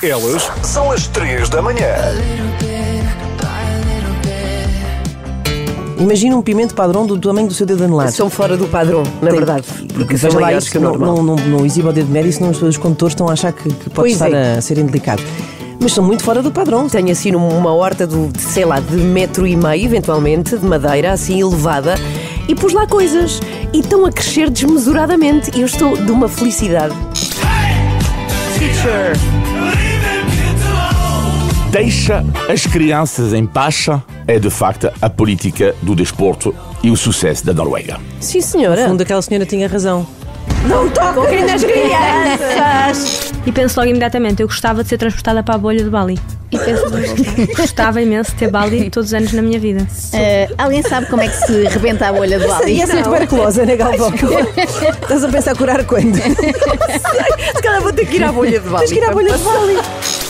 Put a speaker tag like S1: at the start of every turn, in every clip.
S1: Elas são as 3 da manhã.
S2: Imagina um pimento padrão do tamanho do seu dedo anelar.
S3: São fora do padrão, na verdade. Porque são
S2: Veja lá
S3: maiores
S2: isso,
S3: que o normal.
S2: não exiba o dedo médio, senão os condutores estão a achar que pode
S3: Pois
S2: estar
S3: é.
S2: a ser indelicado. Mas são muito fora do padrão.
S3: Tenho assim uma horta de 1,5 m, eventualmente, de madeira, assim elevada, e pus lá coisas. E estão a crescer desmesuradamente. E eu estou de uma felicidade. Teacher!
S4: Deixa as crianças em paz é de facto a política do desporto e o sucesso da Noruega.
S3: Sim, senhora.
S2: No fundo, aquela senhora tinha razão.
S3: Não toquem nas crianças!
S5: E penso logo imediatamente, eu gostava de ser transportada para a bolha de Bali. E penso, gostava imenso de ter Bali todos os anos na minha vida.
S6: Alguém sabe como é que se rebenta a bolha de Bali?
S2: E essa é tuberculose, Ana Galvão? Estás a pensar curar quando?
S3: Se calhar vou ter que ir à bolha de Bali.
S2: Tens que ir à bolha de Bali.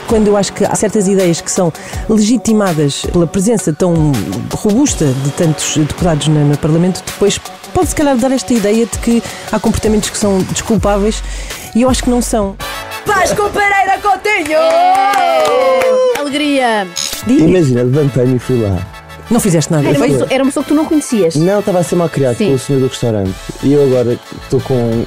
S2: Quando eu acho que há certas ideias que são legitimadas pela presença tão robusta de tantos deputados no Parlamento, depois pode se calhar dar esta ideia de que há comportamentos que são desculpáveis e eu acho que não são.
S3: Vasco Pereira Coutinho!
S6: Alegria!
S7: Imagina, levantei-me e fui lá.
S2: Não fizeste nada.
S6: Era uma pessoa que tu não conhecias.
S7: Não, estava a ser mal criado
S6: Sim.
S7: com o senhor do restaurante. E eu agora estou com um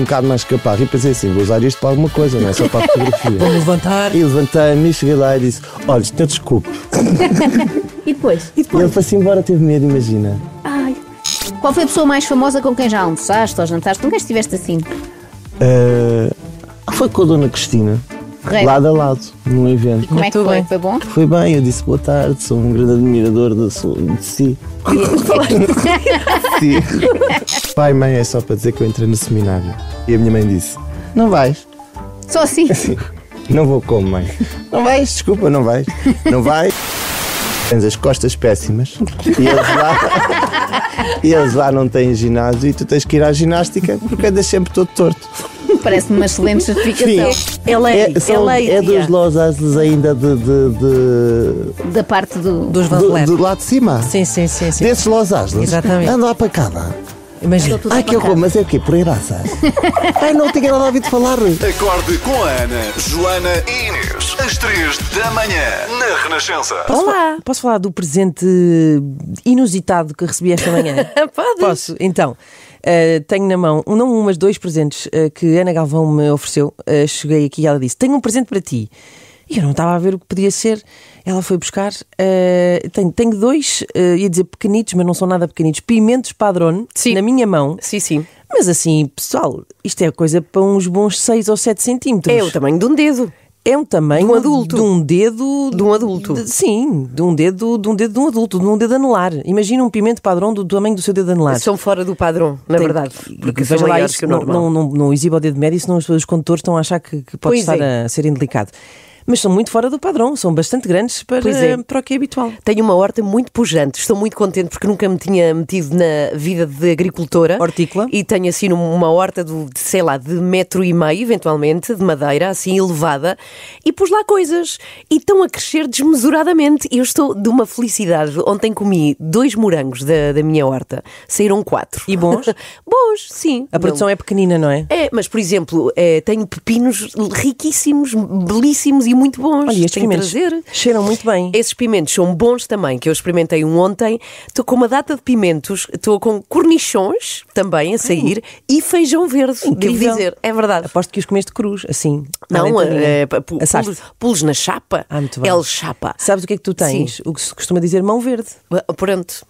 S7: bocado mais capaz. E pensei assim, vou usar isto para alguma coisa, não é só para a fotografia.
S2: Vou levantar.
S7: E levantei-me e cheguei lá e disse, olha, senhor, desculpe.
S6: E depois?
S7: E ele foi-se embora, teve medo, imagina.
S6: Ai. Qual foi a pessoa mais famosa com quem já almoçaste ou jantaste? Com quem estiveste assim?
S7: Foi com a dona Cristina,
S6: Correto.
S7: lado a lado, num evento.
S6: Como é que
S2: Muito
S6: foi?
S2: bem.
S6: Foi bom?
S7: Foi bem, eu disse boa tarde, sou um grande admirador de si. Sim. Pai e mãe é só para dizer que eu entrei no seminário. E a minha mãe disse, não vais?
S6: Só assim?
S7: Não vou como, mãe. Não vais, desculpa, não vais. Não vais. Tens as costas péssimas e eles lá não têm ginásio e tu tens que ir à ginástica porque andas sempre todo torto.
S6: Parece-me uma excelente justificação.
S7: É dos Los Angeles ainda
S6: Da parte
S2: Dos Van Vleet.
S7: do lado de cima.
S2: Sim.
S7: Desses Los Angeles.
S2: Exatamente.
S7: Anda lá para cá.
S2: Imagina.
S7: Ai, que horror, mas é o quê? Por herança? Ai, não tinha nada a ouvir de falar.
S1: Acorde com a Ana, Joana e Inês. Às 3 da manhã, na Renascença.
S2: Posso falar do presente inusitado que recebi esta manhã?
S3: Podes.
S2: Posso? Então, tenho na mão, não um, mas dois presentes que a Ana Galvão me ofereceu. Cheguei aqui e ela disse, tenho um presente para ti. E eu não estava a ver o que podia ser. Ela foi buscar, tenho dois, ia dizer pequenitos, mas não são nada pequenitos, pimentos padrão na minha mão.
S3: Sim.
S2: Mas assim, pessoal, isto é coisa para uns bons 6 ou 7 centímetros.
S3: É o tamanho de um dedo.
S2: É um tamanho
S3: De um adulto.
S2: de um dedo
S3: De um adulto.
S2: Sim, de um dedo de um adulto, de um dedo anelar. Imagina um pimento padrão do tamanho do seu dedo anelar.
S3: São fora do padrão, na verdade. Porque são
S2: Veja lá
S3: maiores
S2: isso,
S3: que o normal.
S2: não exiba o dedo médio, senão os condutores estão a achar que pode
S3: Pois
S2: estar
S3: é.
S2: a ser indelicado. Mas são muito fora do padrão, são bastante grandes para o que é habitual.
S3: Tenho uma horta muito pujante, estou muito contente porque nunca me tinha metido na vida de agricultora.
S2: Hortícola.
S3: E tenho assim uma horta de 1,5 m, eventualmente, de madeira, assim elevada, e pus lá coisas. E estão a crescer desmesuradamente. E eu estou de uma felicidade. Ontem comi 2 morangos da minha horta, saíram 4.
S2: E bons?
S3: Bons, sim.
S2: A produção é pequenina, não é?
S3: É, mas por exemplo, tenho pepinos riquíssimos, belíssimos e muito bons.
S2: Olha, estes
S3: Tenho que
S2: pimentos
S3: trazer.
S2: cheiram muito bem.
S3: Esses pimentos são bons também, que eu experimentei ontem. Estou com uma data de pimentos, estou com cornichões também a sair e feijão verde, devo
S2: Incrível.
S3: dizer. É verdade.
S2: Aposto que os comeste crus, assim.
S3: Não,
S2: Assaste.
S3: pulos na chapa.
S2: Muito bem.
S3: El chapa.
S2: Sabes o que é que tu tens?
S3: Sim.
S2: O que se costuma dizer mão verde.
S3: Pronto.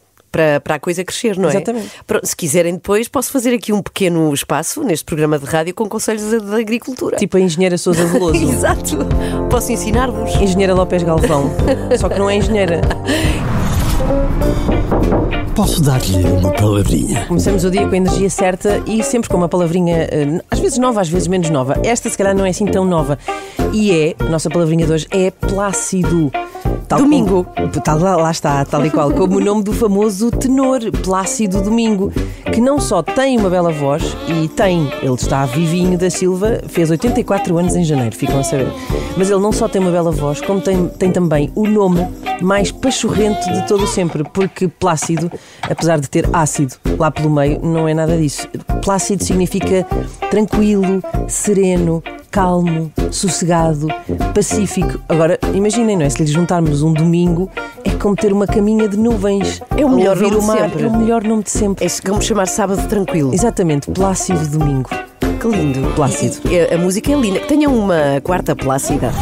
S3: Para a coisa crescer, não é?
S2: Exatamente.
S3: Pronto, se quiserem depois, posso fazer aqui um pequeno espaço neste programa de rádio com conselhos de agricultura.
S2: Tipo a engenheira Sousa Veloso.
S3: Exato. Posso ensinar-vos.
S2: Engenheira Lopes Galvão. Só que não é engenheira.
S8: Posso dar-lhe uma palavrinha?
S2: Começamos o dia com a energia certa e sempre com uma palavrinha, às vezes nova, às vezes menos nova. Esta se calhar não é assim tão nova. E a nossa palavrinha de hoje é plácido.
S3: Domingo.
S2: Lá está, tal e qual, como o nome do famoso tenor, Plácido Domingo, que não só tem uma bela voz ele está vivinho da Silva, fez 84 anos em janeiro, ficam a saber. Mas ele não só tem uma bela voz, como tem também o nome mais pachorrento de todo o sempre, porque Plácido, apesar de ter ácido lá pelo meio, não é nada disso. Plácido significa tranquilo, sereno, calmo, sossegado, pacífico. Agora, imaginem, não é? Se lhe juntarmos um domingo, é como ter uma caminha de nuvens.
S3: É o melhor
S2: Ouvir
S3: nome de
S2: mar,
S3: sempre.
S2: É o melhor nome de sempre.
S3: É como chamar sábado tranquilo.
S2: Exatamente, Plácido Domingo.
S3: Que lindo.
S2: Plácido.
S3: E a música é linda. Que tenha uma quarta plácida.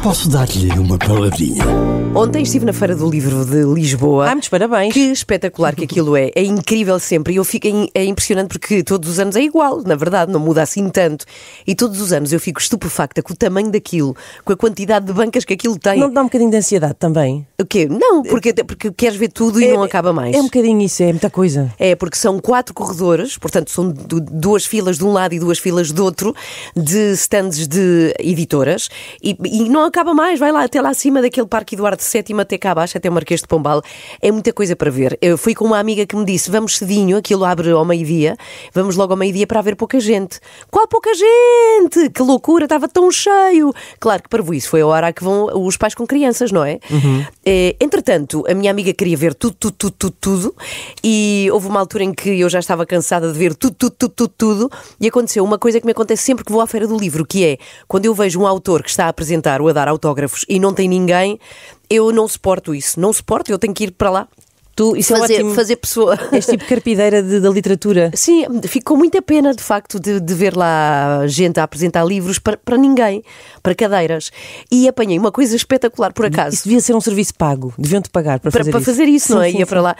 S8: Posso dar-lhe uma palavrinha?
S3: Ontem estive na Feira do Livro de Lisboa.
S2: Muitos parabéns.
S3: Que espetacular que aquilo é. É incrível sempre. E eu fico é impressionante porque todos os anos é igual, na verdade, não muda assim tanto. E todos os anos eu fico estupefacta com o tamanho daquilo, com a quantidade de bancas que aquilo tem.
S2: Não te dá um bocadinho de ansiedade também?
S3: O quê? Não, porque queres ver tudo e não acaba mais.
S2: É um bocadinho isso, é muita coisa.
S3: É, porque são 4 corredores, portanto são 2 filas de um lado e 2 filas do outro, de stands de editoras, e não acaba mais, vai lá até lá acima daquele Parque Eduardo VII até cá abaixo, até o Marquês de Pombal. É muita coisa para ver. Eu fui com uma amiga que me disse, vamos cedinho, aquilo abre ao meio-dia, vamos logo ao meio-dia para haver pouca gente. Qual pouca gente? Que loucura, estava tão cheio. Claro que para isso foi a hora a que vão os pais com crianças, não é? Entretanto, a minha amiga queria ver tudo, e houve uma altura em que eu já estava cansada de ver tudo, e aconteceu uma coisa que me acontece sempre que vou à Feira do Livro, que é, quando eu vejo um autor que está a apresentar ou a dar autógrafos e não tem ninguém, eu não suporto isso, eu tenho que ir para lá.
S2: Isso é ótimo.
S3: Fazer pessoa.
S2: És tipo carpideira da literatura.
S3: Sim, fico com muita pena de facto de ver lá gente a apresentar livros para ninguém, para cadeiras. E apanhei uma coisa espetacular por acaso.
S2: Isso devia ser um serviço pago, deviam-te pagar para fazer isso.
S3: Para fazer isso, não é?
S2: Sim,
S3: Ia para lá.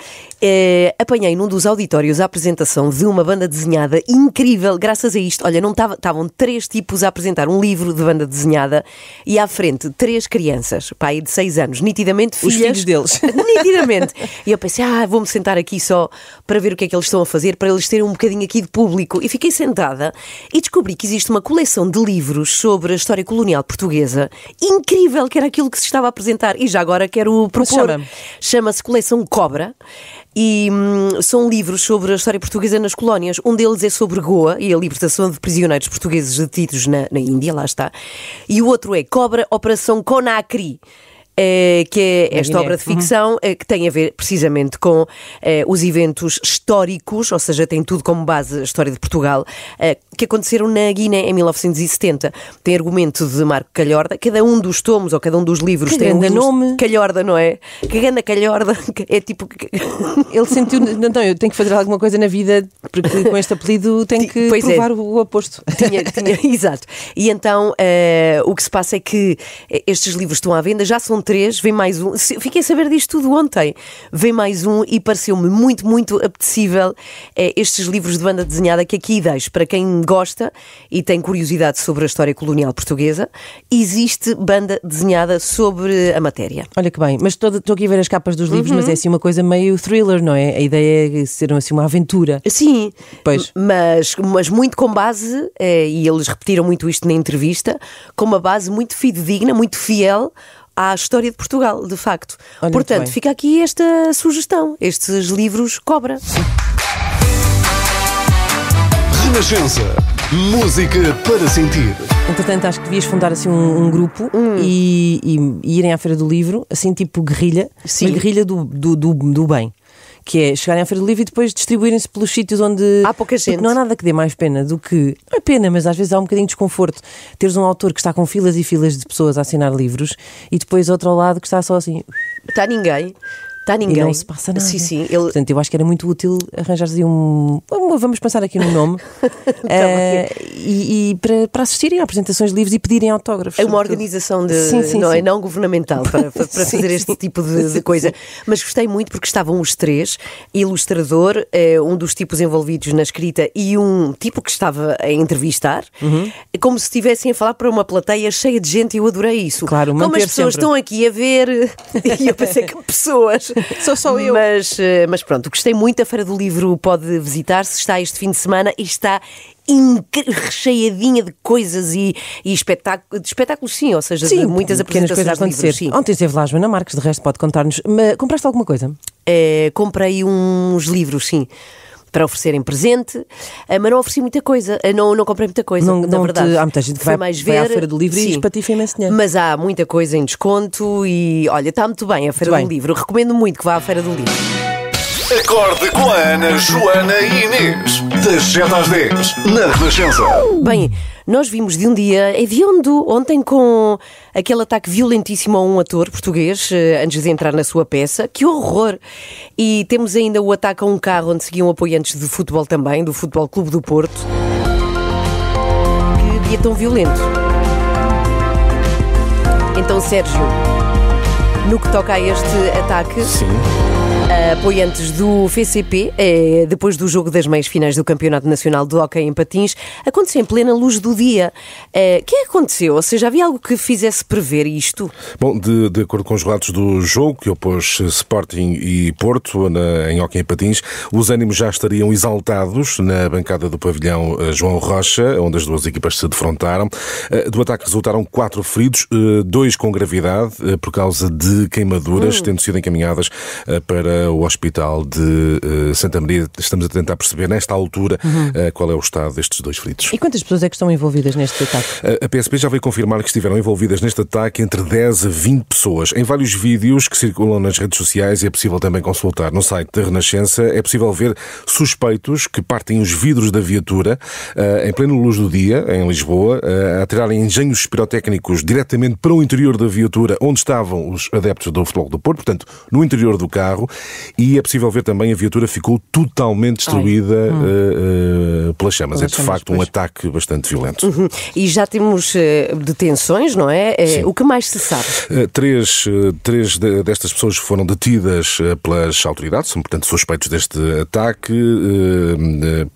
S3: Apanhei num dos auditórios a apresentação de uma banda desenhada incrível, graças a isto. Olha, não estavam 3 tipos a apresentar um livro de banda desenhada e à frente 3 crianças, pai de 6 anos, nitidamente
S2: Os
S3: filhas.
S2: filhos deles.
S3: Nitidamente. E eu pensei, vou-me sentar aqui só para ver o que é que eles estão a fazer, para eles terem um bocadinho aqui de público. E fiquei sentada e descobri que existe uma coleção de livros sobre a história colonial portuguesa incrível, que era aquilo que se estava a apresentar. E já agora quero propor. Chama-se Coleção Cobra. E são livros sobre a história portuguesa nas colónias. Um deles é sobre Goa e a libertação de prisioneiros portugueses detidos na Índia, lá está. E o outro é Cobra, Operação Conakry, que é esta obra de ficção que tem a ver precisamente com os eventos históricos, ou seja, tem tudo como base a história de Portugal, que aconteceram na Guiné em 1970. Tem argumento de Marco Calhorda. Cada um dos tomos ou cada um dos livros tem um
S2: nome.
S3: Calhorda, não é? Que ganda Calhorda. É tipo...
S2: Ele sentiu... Não, eu tenho que fazer alguma coisa na vida, porque com este apelido tenho que provar o oposto.
S3: Exato. E então o que se passa é que estes livros estão à venda, já são 3, vem mais um. Fiquei a saber disto tudo ontem. Vem mais um e pareceu-me muito, muito apetecível estes livros de banda desenhada que aqui deixo. Para quem gosta e tem curiosidade sobre a história colonial portuguesa, existe banda desenhada sobre a matéria.
S2: Olha que bem, mas estou aqui a ver as capas dos livros, mas é assim uma coisa meio thriller, não é? A ideia é ser assim uma aventura.
S3: Sim,
S2: pois.
S3: Mas muito com base, e eles repetiram muito isto na entrevista, com uma base muito fidedigna, muito fiel à história de Portugal, de facto.
S2: Olha,
S3: portanto, fica aqui esta sugestão, estes livros Cobra.
S1: Renascença. Música para sentir.
S2: Entretanto, acho que devias fundar assim um grupo e irem à Feira do Livro, assim tipo guerrilha,
S3: Sim.
S2: Mas guerrilha do bem. Que é chegarem à Feira do Livro e depois distribuírem-se pelos sítios onde
S3: há pouca gente.
S2: Porque não há nada que dê mais pena do que... Não é pena, mas às vezes há um bocadinho de desconforto. Teres um autor que está com filas e filas de pessoas a assinar livros e depois outro ao lado que está só assim...
S3: Está ninguém.
S2: E não se passa nada.
S3: Sim.
S2: Portanto, eu acho que era muito útil arranjar-se vamos pensar aqui num nome e para assistirem a apresentações de livros e pedirem autógrafos.
S3: É uma organização não governamental para fazer este tipo de coisa. Mas gostei muito porque estavam os 3, ilustrador, um dos tipos envolvidos na escrita e um tipo que estava a entrevistar, como se estivessem a falar para uma plateia cheia de gente, e eu adorei isso.
S2: Claro,
S3: como as pessoas estão aqui a ver, e eu pensei que pessoas...
S2: Sou só eu.
S3: Mas pronto, gostei muito. A Feira do Livro pode visitar-se, está este fim de semana e está recheiadinha de coisas e espetáculos, sim, ou seja, de muitas apresentações de livros. Sim.
S2: Ontem esteve lá a Joana Marques, de resto pode contar-nos. Mas compraste alguma coisa?
S3: Comprei uns livros, sim, para oferecer em presente, mas não ofereci muita coisa, não comprei muita coisa, na verdade.
S2: Há muita gente que vai à Feira do Livro e espatifa imenso dinheiro.
S3: Mas há muita coisa em desconto e, olha, está muito bem a Feira do Livro. Recomendo muito que vá à Feira do Livro.
S1: Acorde com a Ana, Joana e Inês. Das 7 às 10, na Renascença.
S3: Bem, nós vimos de um dia hediondo ontem com aquele ataque violentíssimo a um ator português antes de entrar na sua peça. Que horror! E temos ainda o ataque a um carro onde seguiam apoiantes de futebol também, do Futebol Clube do Porto. Que dia tão violento. Então, Sérgio, no que toca a este ataque...
S4: Sim.
S3: Apoiantes do FCP, depois do jogo das meias finais do Campeonato Nacional de Hóquei em Patins, aconteceu em plena luz do dia. O que aconteceu? Ou seja, havia algo que fizesse prever isto?
S9: Bom, de acordo com os relatos do jogo, que opôs Sporting e Porto em Hóquei em Patins, os ânimos já estariam exaltados na bancada do pavilhão João Rocha, onde as duas equipas se defrontaram. Do ataque resultaram 4 feridos, 2 com gravidade, por causa de queimaduras, tendo sido encaminhadas para o Hospital de Santa Maria. Estamos a tentar perceber, nesta altura, qual é o estado destes 2 feridos.
S2: E quantas pessoas é que estão envolvidas neste ataque?
S9: A PSP já veio confirmar que estiveram envolvidas neste ataque entre 10 a 20 pessoas. Em vários vídeos que circulam nas redes sociais, e é possível também consultar no site da Renascença, é possível ver suspeitos que partem os vidros da viatura em plena luz do dia, em Lisboa, a tirarem engenhos pirotécnicos diretamente para o interior da viatura, onde estavam os adeptos do Futebol do Porto, portanto, no interior do carro. E é possível ver também a viatura ficou totalmente destruída pelas chamas. É de facto um ataque bastante violento.
S3: E já temos detenções, não é? O que mais se sabe?
S9: Três destas pessoas foram detidas pelas autoridades, são portanto suspeitos deste ataque.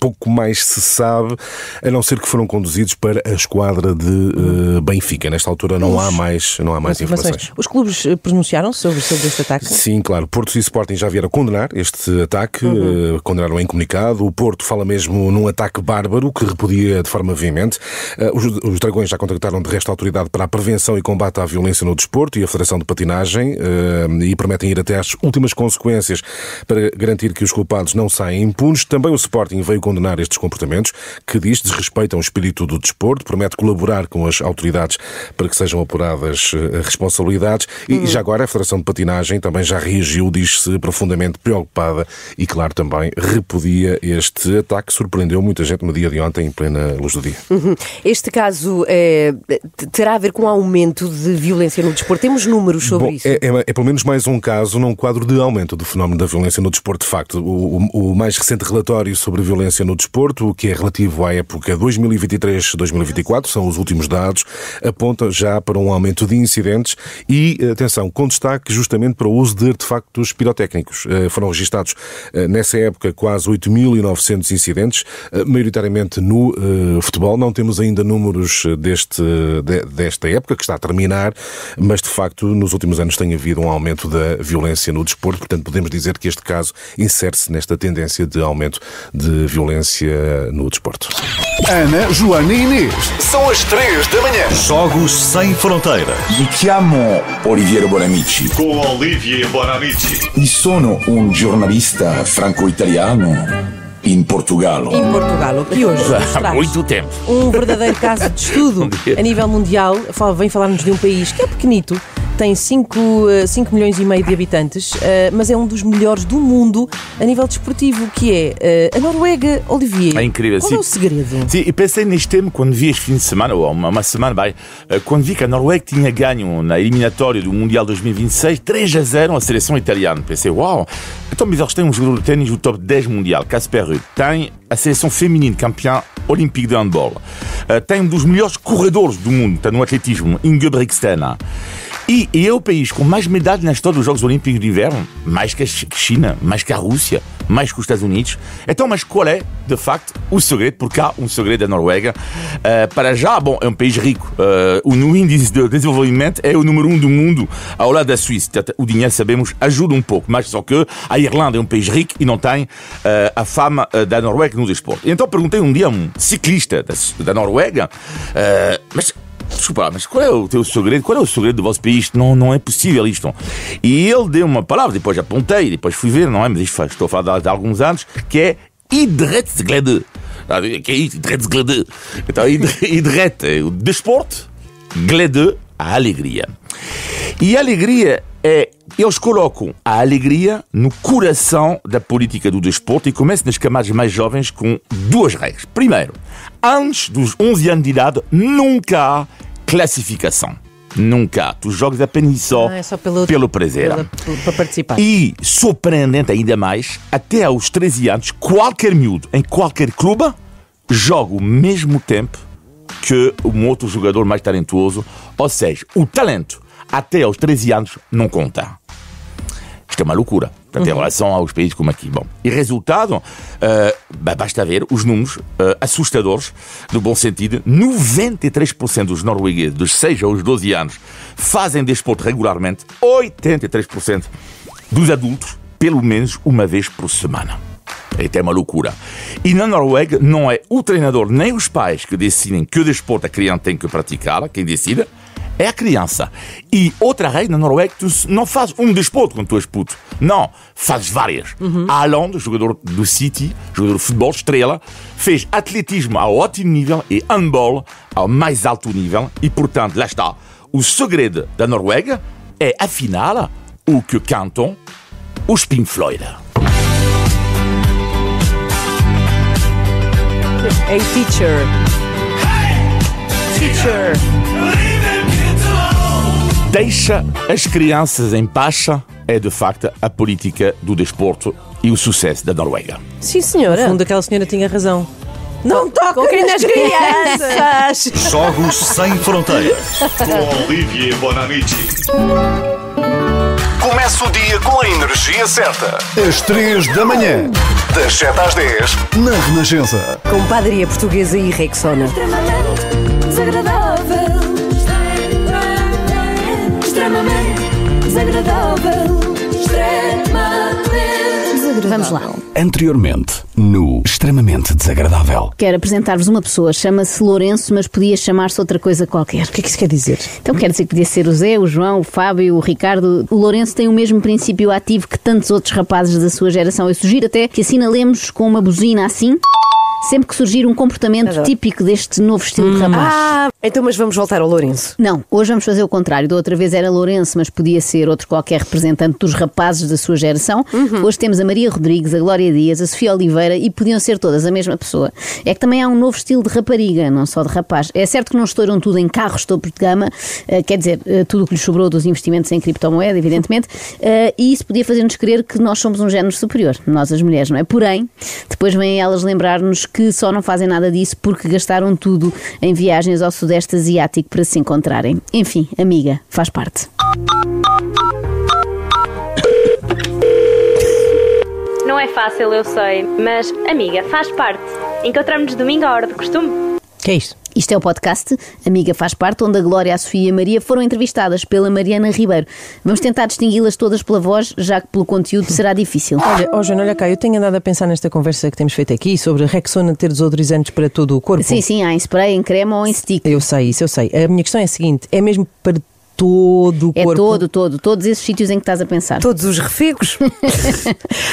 S9: Pouco mais se sabe, a não ser que foram conduzidos para a esquadra de Benfica. Nesta altura não há mais informações.
S2: Os clubes pronunciaram-se sobre este ataque?
S9: Sim, claro. Porto e Sporting já vieram condenar este ataque, condenaram em comunicado. O Porto fala mesmo num ataque bárbaro que repudia de forma veemente. Os Dragões já contactaram de resto a autoridade para a prevenção e combate à violência no desporto e a Federação de Patinagem e prometem ir até às últimas consequências para garantir que os culpados não saem impunes. Também o Sporting veio condenar estes comportamentos que desrespeitam o espírito do desporto, promete colaborar com as autoridades para que sejam apuradas responsabilidades e já agora a Federação de Patinagem também já reagiu, diz-se profundamente preocupada e, claro, também repudia este ataque. Surpreendeu muita gente no dia de ontem, em plena luz do dia.
S3: Este caso terá a ver com um aumento de violência no desporto? Temos números sobre isso?
S9: É pelo menos mais um caso num quadro de aumento do fenómeno da violência no desporto. De facto, o mais recente relatório sobre a violência no desporto, que é relativo à época 2023-2024, são os últimos dados, aponta já para um aumento de incidentes e, atenção, com destaque justamente para o uso de artefactos pirotécnicos. Foram registados nessa época quase 8.900 incidentes, maioritariamente no futebol. Não temos ainda números desta época, que está a terminar, mas de facto nos últimos anos tem havido um aumento da violência no desporto, portanto podemos dizer que este caso insere-se nesta tendência de aumento de violência no desporto.
S1: Ana, Joana e Inês, são as 3 da manhã.
S8: Jogos Sem Fronteiras.
S10: Mi chiamo Oliviero Bonamici
S11: com Olivier Bonamici
S10: e sono un giornalista franco-italiano in Portugal.
S2: Em Portugal, que hoje nos traz
S4: muito tempo.
S2: um verdadeiro caso de estudo a nível mundial. Vem falar-nos de um país que é pequenito, tem 5 milhões e meio de habitantes, mas é um dos melhores do mundo a nível desportivo, que é a Noruega. Olivier,
S4: é incrível.
S2: qual é o segredo?
S4: Sim, e pensei neste tema quando vi este fim de semana, ou uma semana, quando vi que a Noruega tinha ganho na eliminatória do Mundial 2026 3-0 a seleção italiana. Pensei, uau! Então, mas eles têm um jogador de ténis do top 10 mundial, Casper Ruud. Tem a seleção feminina campeã olímpica de handball. Tem um dos melhores corredores do mundo, está no atletismo, Ingebrigtsen. E é o país com mais medalhas na história dos Jogos Olímpicos de Inverno, mais que a China, mais que a Rússia, mais que os Estados Unidos. Então, mas qual é, de facto, o segredo? Porque há um segredo da Noruega. Para já, bom, é um país rico. No índice de desenvolvimento é o número 1 do mundo, ao lado da Suíça. O dinheiro, sabemos, ajuda um pouco, mas só que a Irlanda é um país rico e não tem a fama da Noruega no desporto. Então perguntei um dia a um ciclista da Noruega, desculpa, mas qual é o teu segredo? Qual é o segredo do vosso país? Não é possível isto. E ele deu uma palavra, depois apontei, depois fui ver, não é? Mas isto estou a falar de alguns anos, que é idrettsglede. Que é isso? Idrettsglede. Então, idret é o desporto, glede, a alegria. E a alegria Eles colocam a alegria no coração da política do desporto e começam nas camadas mais jovens com 2 regras. Primeiro, antes dos 11 anos de idade, nunca há classificação. Nunca. Tu jogas apenas só pelo prazer.
S2: Para participar.
S4: E, surpreendente ainda mais, até aos 13 anos, qualquer miúdo, em qualquer clube, joga o mesmo tempo que um outro jogador mais talentoso. Ou seja, o talento até aos 13 anos não conta. Isto é uma loucura, em relação aos países como aqui. Bom, e resultado, basta ver os números assustadores, no bom sentido. 93% dos noruegueses dos 6 aos 12 anos fazem desporto regularmente. 83% dos adultos, pelo menos uma vez por semana. É uma loucura. E na Noruega não é o treinador nem os pais que decidem que desporto a criança tem que praticar. Quem decide é a criança. E outra regra na Noruega, tu não fazes um desporto quando tu és puto. Não, fazes várias. Haaland, jogador do City, jogador de futebol, estrela, fez atletismo ao ótimo nível e handball ao mais alto nível. E, portanto, lá está. O segredo da Noruega é, afinal, o que cantam os Pink Floyd.
S3: Hey, teacher. Teacher.
S4: Deixa as crianças em paz é, de facto, a política do desporto e o sucesso da Noruega.
S3: Sim, senhora.
S2: No fundo, aquela senhora tinha razão. Não toquem nas crianças!
S8: Jogos Sem Fronteiras.
S11: Com Olivier Bonamici.
S1: Começa o dia com a energia certa. Às 3 da manhã. Das 7 às 10, na Renascença.
S3: Com padaria portuguesa e Rexona.
S12: Extremamente desagradável. Extremamente desagradável.
S6: Vamos lá.
S1: Anteriormente, no Extremamente Desagradável.
S6: Quero apresentar-vos uma pessoa, chama-se Lourenço, mas podia chamar-se outra coisa qualquer.
S2: O que é que isso quer dizer?
S6: Então quer dizer que podia ser o Zé, o João, o Fábio, o Ricardo. O Lourenço tem o mesmo princípio ativo que tantos outros rapazes da sua geração. Eu sugiro até que assinalemos com uma buzina assim, sempre que surgir um comportamento típico deste novo estilo de rapaz.
S3: Então mas vamos voltar ao Lourenço.
S6: Não, hoje vamos fazer o contrário. Da outra vez era Lourenço, mas podia ser outro qualquer representante dos rapazes da sua geração. Hoje temos a Maria Rodrigues, a Glória Dias, a Sofia Oliveira e podiam ser todas a mesma pessoa. É que também há um novo estilo de rapariga, não só de rapaz. É certo que não estouram tudo em carros topo de gama, quer dizer, tudo o que lhes sobrou dos investimentos em criptomoeda, evidentemente, e isso podia fazer-nos crer que nós somos um género superior, nós as mulheres, não é? Porém, depois vêm elas lembrar-nos que só não fazem nada disso porque gastaram tudo em viagens ao Sudeste Asiático para se encontrarem. Enfim, amiga, faz parte.
S5: Não é fácil, eu sei, mas, amiga, faz parte. Encontramos-nos domingo à hora do costume.
S2: Que é isto?
S6: Isto é o podcast Amiga Faz Parte, onde a Glória, a Sofia e a Maria foram entrevistadas pela Mariana Ribeiro. Vamos tentar distingui-las todas pela voz, já que pelo conteúdo será difícil.
S2: Olha, Joana, olha cá, eu tenho andado a pensar nesta conversa que temos feito aqui sobre a Rexona ter desodorizantes para todo o corpo.
S6: Sim, há em spray, em creme ou em stick.
S2: Eu sei isso, eu sei. A minha questão é a seguinte, é mesmo para todo o corpo?
S6: É todos esses sítios em que estás a pensar.
S3: Todos os refegos?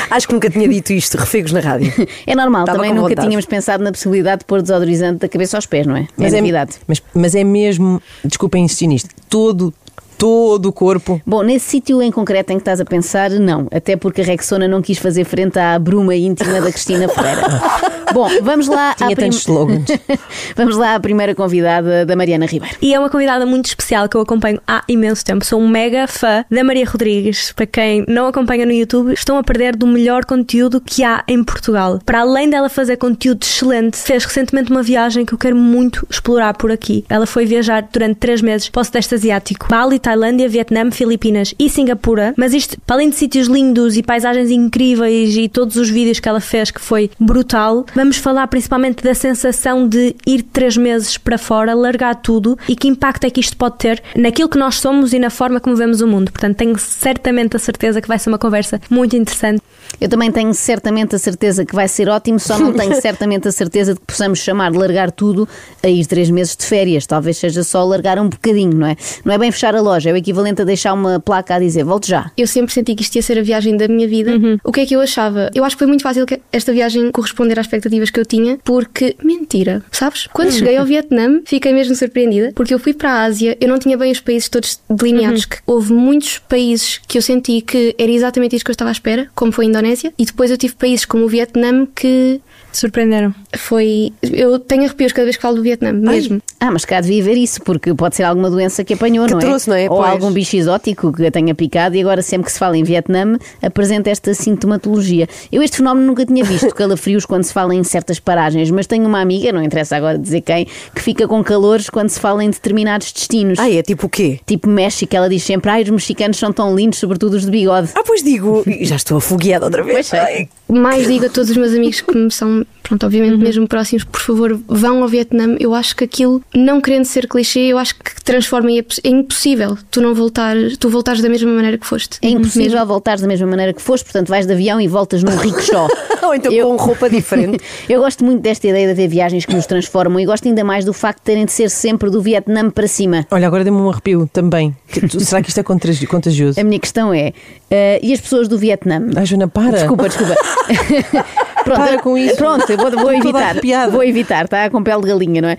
S3: Acho que nunca tinha dito isto, refegos na rádio.
S6: É normal,
S3: Estava
S6: também nunca tínhamos pensado na possibilidade de pôr desodorizante da cabeça aos pés, não é?
S2: Mas é novidade. Mas é mesmo, desculpem insistir nisto, todo o corpo?
S6: Bom, nesse sítio em concreto em que estás a pensar, não. Até porque a Rexona não quis fazer frente à bruma íntima da Cristina Ferreira. Bom, vamos lá.
S2: Tinha tantos slogans.
S6: Vamos lá à primeira convidada da Mariana Ribeiro.
S5: E é uma convidada muito especial que eu acompanho há imenso tempo. Sou um mega fã da Maria Rodrigues. Para quem não acompanha no YouTube, estão a perder do melhor conteúdo que há em Portugal. Para além dela fazer conteúdo excelente, fez recentemente uma viagem que eu quero muito explorar por aqui. Ela foi viajar durante 3 meses para o Sudeste Asiático, Bali, Tailândia, Vietnã, Filipinas e Singapura. Mas isto, para além de sítios lindos e paisagens incríveis e todos os vídeos que ela fez, que foi brutal, vamos falar principalmente da sensação de ir 3 meses para fora, largar tudo e que impacto é que isto pode ter naquilo que nós somos e na forma como vemos o mundo. Portanto, tenho certamente a certeza que vai ser uma conversa muito interessante.
S6: Eu também tenho certamente a certeza que vai ser ótimo, só não tenho certamente a certeza de que possamos chamar de largar tudo a ir 3 meses de férias. Talvez seja só largar um bocadinho, não é? Não é bem fechar a loja, é o equivalente a deixar uma placa a dizer volte já.
S13: Eu sempre senti que isto ia ser a viagem da minha vida. O que é que eu achava? Eu acho que foi muito fácil esta viagem corresponder às expectativas expectativas que eu tinha, porque, mentira, sabes? Quando cheguei ao Vietnã, fiquei mesmo surpreendida, porque eu fui para a Ásia, eu não tinha bem os países todos delineados, que houve muitos países que eu senti que era exatamente isso que eu estava à espera, como foi a Indonésia, e depois eu tive países como o Vietnã que
S5: surpreenderam.
S13: Eu tenho arrepios cada vez que falo do Vietnã, mesmo.
S6: Mas cá devia haver isso, porque pode ser alguma doença que apanhou,
S3: que
S6: não
S3: trouxe,
S6: é?
S3: Não é?
S6: Ou
S3: pois.
S6: algum bicho exótico que a tenha picado, e agora sempre que se fala em Vietnã apresenta esta sintomatologia. Eu este fenómeno nunca tinha visto, calafrios quando se fala em certas paragens, mas tenho uma amiga, não interessa agora dizer quem, que fica com calores quando se fala em determinados destinos.
S3: É tipo o quê?
S6: Tipo México, ela diz sempre, os mexicanos são tão lindos, sobretudo os de bigode.
S3: Pois digo, já estou afogueada outra vez.
S13: Mais digo a todos os meus amigos que me são, obviamente mesmo próximos, por favor, vão ao Vietnã. Eu acho que aquilo, não querendo ser clichê, eu acho que transforma é impossível tu voltares da mesma maneira que foste.
S6: É impossível voltares da mesma maneira que foste, portanto vais de avião e voltas num rickshaw.
S3: Ou então com roupa diferente.
S6: Eu gosto muito desta ideia de haver viagens que nos transformam, e gosto ainda mais do facto de terem de ser sempre do Vietnã para cima.
S2: Olha, agora dê-me um arrepio também. Será que isto é contagioso?
S6: A minha questão é, e as pessoas do Vietnã?
S2: Joana, para.
S6: Desculpa. Pronto,
S2: para com isso.
S6: Pronto, eu vou evitar, está com pele de galinha, não é?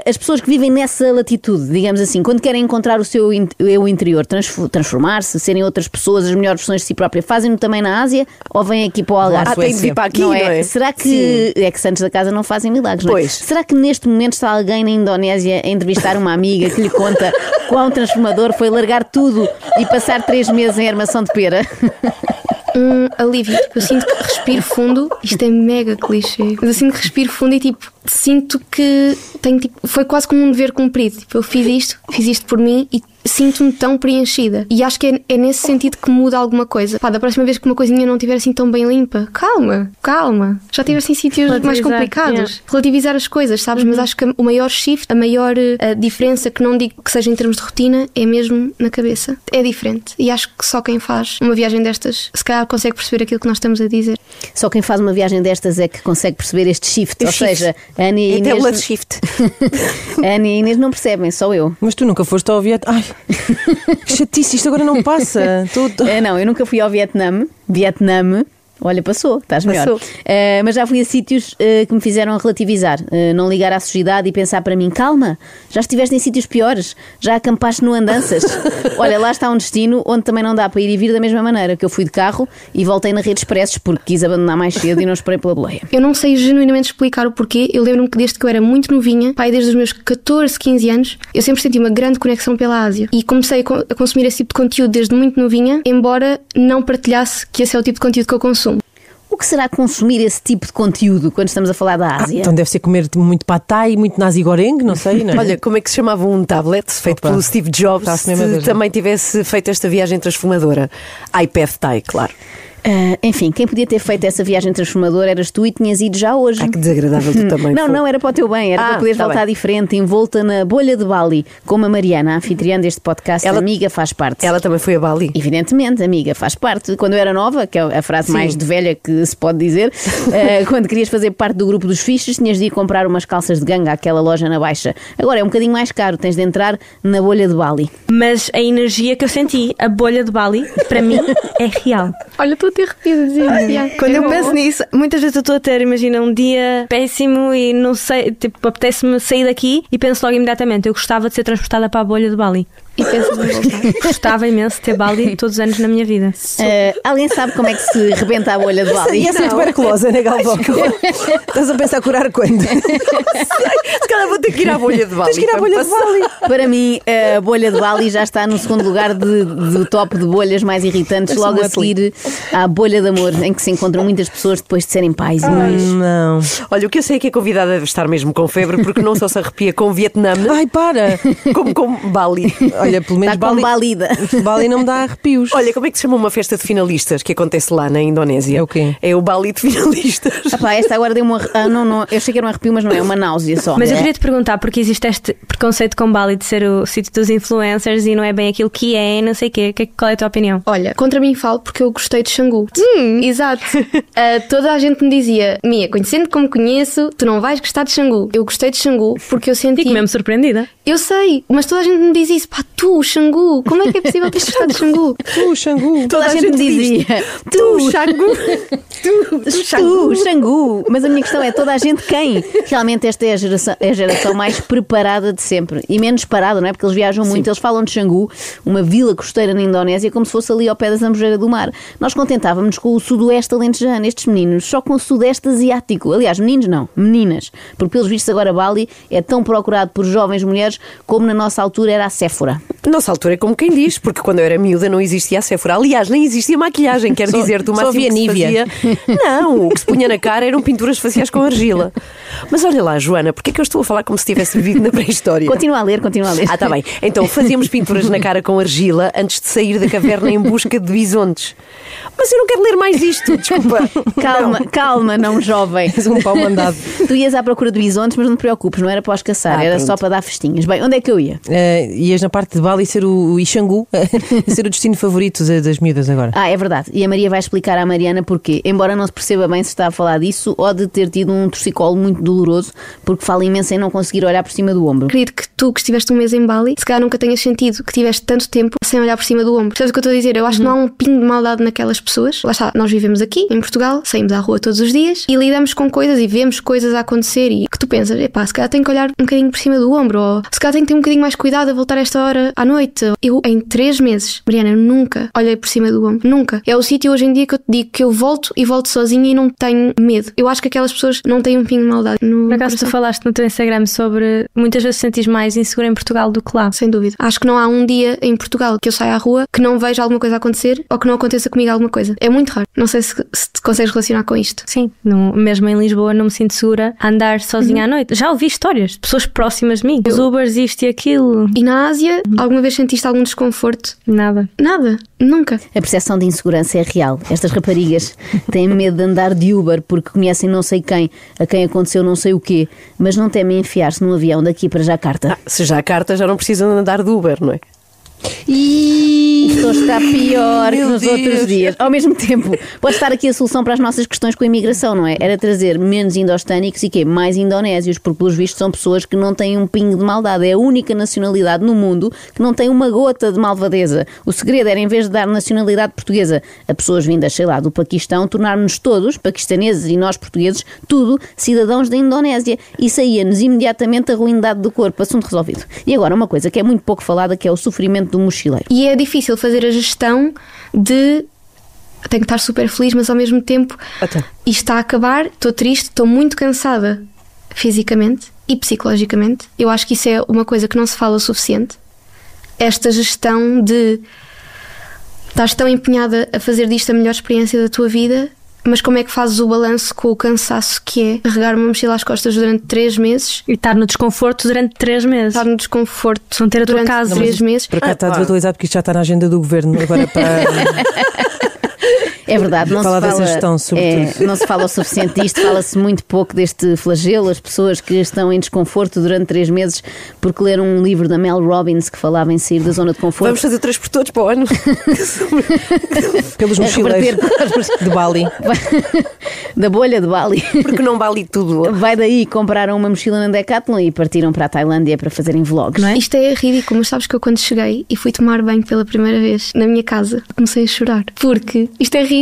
S6: As pessoas que vivem nessa latitude, digamos assim, quando querem encontrar o seu eu interior, transformar-se, serem outras pessoas, as melhores versões de si própria, fazem-no também na Ásia ou vêm aqui para o Algarve?
S3: Tem de vir para aqui, não é?
S6: Será que é que santos da casa não fazem milagres, não é?
S3: Pois.
S6: Será que neste momento está alguém na Indonésia a entrevistar uma amiga que lhe conta quão transformador foi largar tudo e passar 3 meses em armação de pera?
S13: Alívio. Eu sinto que respiro fundo. Isto é mega clichê, mas eu sinto que respiro fundo e sinto que tenho foi quase como um dever cumprido. Eu fiz isto por mim e sinto-me tão preenchida. E acho que é nesse sentido que muda alguma coisa. Da próxima vez que uma coisinha não estiver assim tão bem limpa, calma. Já estivesse em sítios mais complicados. Relativizar as coisas, sabes? Mas acho que o maior shift, a maior diferença, que não digo que seja em termos de rotina, é mesmo na cabeça. É diferente. E acho que só quem faz uma viagem destas, se calhar consegue perceber aquilo que nós estamos a dizer.
S6: Só quem faz uma viagem destas é que consegue perceber este shift. Ou seja, a Ana e a Inês...
S3: shift.
S6: A Ana e a Inês não percebem, só eu.
S2: Mas tu nunca foste ao Vietnã. Ai, que chatice, isto agora não passa.
S6: Não, eu nunca fui ao Vietnã. Olha, passou, estás melhor. Mas já fui a sítios que me fizeram relativizar, não ligar à sujidade e pensar para mim, calma, já estiveste em sítios piores, já acampaste no Andanças. Olha, lá está um destino onde também não dá para ir e vir da mesma maneira, que eu fui de carro e voltei na rede expressos porque quis abandonar mais cedo e não esperei pela boleia.
S13: Eu não sei genuinamente explicar o porquê. Eu lembro-me que desde que eu era muito novinha, desde os meus 14, 15 anos, eu sempre senti uma grande conexão pela Ásia e comecei a consumir esse tipo de conteúdo desde muito novinha, embora não partilhasse que esse é o tipo de conteúdo que eu consumo.
S6: O que será consumir esse tipo de conteúdo quando estamos a falar da Ásia?
S2: Então deve ser comer muito pad thai, muito nasi goreng, não sei, não é?
S3: Olha, como é que se chamava um tablet feito pelo Steve Jobs se também tivesse feito esta viagem transformadora? iPad Thai, claro.
S6: Enfim, quem podia ter feito essa viagem transformadora eras tu e tinhas ido já hoje.
S3: Que desagradável tu também.
S6: Não, era para o teu bem, era para poderes voltar diferente, envolta na bolha de Bali, como a Mariana, a anfitriã deste podcast. Amiga faz parte.
S3: Ela também foi a Bali?
S6: Evidentemente, amiga faz parte. Quando eu era nova, que é a frase mais de velha que se pode dizer, quando querias fazer parte do grupo dos fixes, tinhas de ir comprar umas calças de ganga àquela loja na Baixa. Agora é um bocadinho mais caro, tens de entrar na bolha de Bali.
S5: Mas a energia que eu senti, a bolha de Bali, para mim, é real.
S13: Olha, estou a ter arrepiado de dizer.
S5: Quando eu penso nisso, muitas vezes eu estou a ter, imagina, um dia péssimo e não sei, apetece-me sair daqui e penso logo imediatamente, eu gostava de ser transportada para a bolha de Bali.
S13: E penso em voltar.
S5: Gostava imenso de ter Bali todos os anos na minha vida.
S6: Alguém sabe como é que se rebenta a bolha de Bali?
S2: E essa é tuberculose, né, Galvão? Estás a pensar curar quando?
S3: Se calhar vou ter que ir à bolha de Bali.
S2: Tens que ir à bolha de Bali.
S6: Para mim, a bolha de Bali já está no segundo lugar do top de bolhas mais irritantes, logo a seguir à bolha de amor, em que se encontram muitas pessoas depois de serem pais e mães.
S2: Não.
S3: Olha, o que eu sei é que a convidada deve estar mesmo com febre, porque não só se arrepia com Vietnã,
S2: ai, para!
S3: Como com Bali.
S2: Olha, pelo menos
S6: está
S2: Bali não me dá arrepios.
S3: Olha, como é que se chama uma festa de finalistas que acontece lá na Indonésia?
S2: É o quê?
S3: É o Bali de finalistas.
S6: Esta agora deu uma... não, eu achei que era um arrepio, mas não é uma náusea só.
S5: Mas eu queria te perguntar, porque existe este preconceito com Bali de ser o sítio dos influencers e não é bem aquilo que é, não sei o quê. Qual é a tua opinião?
S13: Olha, contra mim falo porque eu gostei de Xangu. Exato. Toda a gente me dizia: Mia, conhecendo como conheço, tu não vais gostar de Xangu. Eu gostei de Xangu porque eu senti...
S5: Fico mesmo surpreendida.
S13: Eu sei, mas toda a gente me diz isso. Pá, tu, Xangu, como é que é possível teres gostado de Xangu?
S2: Tu, Xangu.
S6: Toda a gente me dizia:
S3: Tu, Xangu.
S6: Tu, Xangu. Mas a minha questão é: toda a gente quem? Realmente esta é a geração mais preparada de sempre e menos parada, não é? Porque eles viajam muito. Eles falam de Xangu, uma vila costeira na Indonésia, como se fosse ali ao pé da Zambujeira do Mar. Nós contentávamos com o sudoeste alentejano, estes meninos só com o sudeste asiático. Aliás, meninos não, meninas, porque pelos vistos agora Bali é tão procurado por jovens mulheres como na nossa altura era a Sephora.
S3: Nossa altura é como quem diz, porque quando eu era miúda não existia a Sephora. Aliás, nem existia maquilhagem, quer dizer-te, o máximo
S2: havia
S3: que se
S2: Nívea.
S3: fazia... Não, o que se punha na cara eram pinturas faciais com argila. Mas olha lá, Joana, porque é que eu estou a falar como se tivesse vivido na pré-história?
S6: Continua a ler.
S3: Ah, está bem. Então fazíamos pinturas na cara com argila antes de sair da caverna em busca de bisontes. Mas eu não quero ler mais isto, desculpa.
S6: Calma, não jovem.
S2: És um pau mandado.
S6: Tu ias à procura de bisontes, mas não te preocupes, não era para os caçar, era
S3: pronto.
S6: só para dar festinhas. Bem, onde é que eu ia?
S2: Ias na parte de Bali ser o Xangu, ser o destino favorito das miúdas agora.
S6: É verdade. E a Maria vai explicar à Mariana porquê. Embora não se perceba bem se está a falar disso ou de ter tido um torcicolo muito doloroso, porque fala imenso em não conseguir olhar por cima do ombro.
S13: Acredito que tu, que estiveste um mês em Bali, se calhar nunca tenhas sentido que tiveste tanto tempo sem olhar por cima do ombro. Sabes o que eu estou a dizer? Eu acho que não há um pingo de maldade naquelas pessoas. Lá está, nós vivemos aqui, em Portugal, saímos à rua todos os dias e lidamos com coisas e vemos coisas a acontecer e que tu pensas, epá, se calhar tenho que olhar um bocadinho por cima do ombro, ou se calhar tenho que ter um bocadinho mais cuidado a voltar a esta hora à noite. Eu, em 3 meses, Mariana, nunca olhei por cima do ombro. Nunca. É o sítio hoje em dia que eu te digo que eu volto e volto sozinha e não tenho medo. Eu acho que aquelas pessoas não têm um pingo de maldade no
S5: Por acaso
S13: coração.
S5: tu falaste no teu Instagram sobre muitas vezes sentis mais insegura em Portugal do que lá.
S13: Sem dúvida. Acho que não há um dia em Portugal que eu saia à rua que não veja alguma coisa a acontecer ou que não aconteça comigo alguma coisa. É muito raro. Não sei se te consegues relacionar com isto.
S5: Sim, mesmo em Lisboa não me sinto segura a andar sozinha à noite. Já ouvi histórias de pessoas próximas de mim. Os Ubers, isto e aquilo.
S13: E na Ásia, alguma vez sentiste algum desconforto?
S5: Nada.
S13: Nada. Nunca.
S6: A percepção de insegurança é real. Estas raparigas têm medo de andar de Uber porque conhecem não sei quem, a quem aconteceu não sei o quê, mas não temem enfiar-se num avião daqui para Jacarta.
S3: Se Jacarta já não precisam de andar de Uber, não é?
S6: Isto está pior que nos outros dias. Ao mesmo tempo, pode estar aqui a solução para as nossas questões com a imigração, não é? Era trazer menos indostânicos e mais indonésios, porque pelos vistos são pessoas que não têm um pingo de maldade. É a única nacionalidade no mundo que não tem uma gota de malvadeza. O segredo era, em vez de dar nacionalidade portuguesa a pessoas vindas, sei lá, do Paquistão, tornarmos-nos todos, paquistaneses e nós portugueses, tudo cidadãos da Indonésia. E saía-nos imediatamente a ruindade do corpo. Assunto resolvido. E agora uma coisa que é muito pouco falada, que é o sofrimento do mochileiro.
S13: E é difícil fazer a gestão de tenho que estar super feliz, mas ao mesmo tempo isto está a acabar, estou triste, estou muito cansada fisicamente e psicologicamente. Eu acho que isso é uma coisa que não se fala o suficiente. Esta gestão de estás tão empenhada a fazer disto a melhor experiência da tua vida, mas como é que fazes o balanço com o cansaço que é carregar uma mochila às costas durante 3 meses
S5: e estar no desconforto durante 3 meses?
S13: Estar no desconforto,
S5: não ter a tua
S13: durante
S5: casa
S13: 3 meses.
S2: Por acaso está desatualizado porque isto já está na agenda do governo agora para...
S6: É verdade, não se fala o suficiente disto, fala-se muito pouco deste flagelo, as pessoas que estão em desconforto durante 3 meses porque leram um livro da Mel Robbins que falava em sair da zona de conforto.
S3: Vamos fazer 3 por todos para o ano.
S2: Pelos mochileiros de Bali.
S6: Da bolha de Bali.
S3: Porque não Bali tudo.
S6: Vai daí, compraram uma mochila na Decathlon e partiram para a Tailândia para fazerem vlogs.
S13: Não é? Isto é ridículo, mas sabes que eu quando cheguei e fui tomar banho pela primeira vez na minha casa, comecei a chorar. Porque isto é ridículo.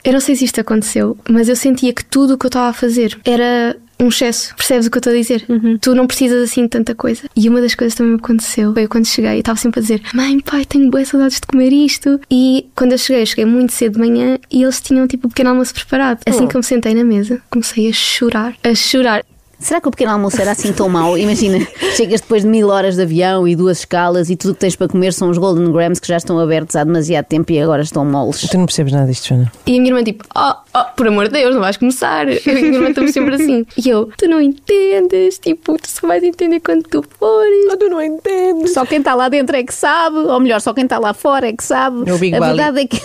S13: Eu não sei se isto aconteceu, mas eu sentia que tudo o que eu estava a fazer era um excesso. Percebes o que eu estou a dizer? Tu não precisas assim de tanta coisa. E uma das coisas que também me aconteceu foi quando cheguei, eu estava sempre a dizer: mãe, pai, tenho boas saudades de comer isto. E quando eu cheguei muito cedo de manhã e eles tinham tipo um pequeno almoço preparado. Assim que eu me sentei na mesa, comecei a chorar.
S6: Será que o pequeno almoço era assim tão mau? Imagina, chegas depois de 1000 horas de avião e 2 escalas e tudo o que tens para comer são os Golden Grams que já estão abertos há demasiado tempo e agora estão moles.
S2: Tu não percebes nada disto, Joana?
S13: E a minha irmã tipo, por amor de Deus, não vais começar. E a minha irmã estamos sempre assim. E eu, tu não entendes, tipo, tu só vais entender quando tu fores.
S3: Tu não entendes.
S6: Só quem está lá dentro é que sabe, ou melhor, só quem está lá fora é que sabe.
S2: É o Big Bali.
S6: Verdade é que...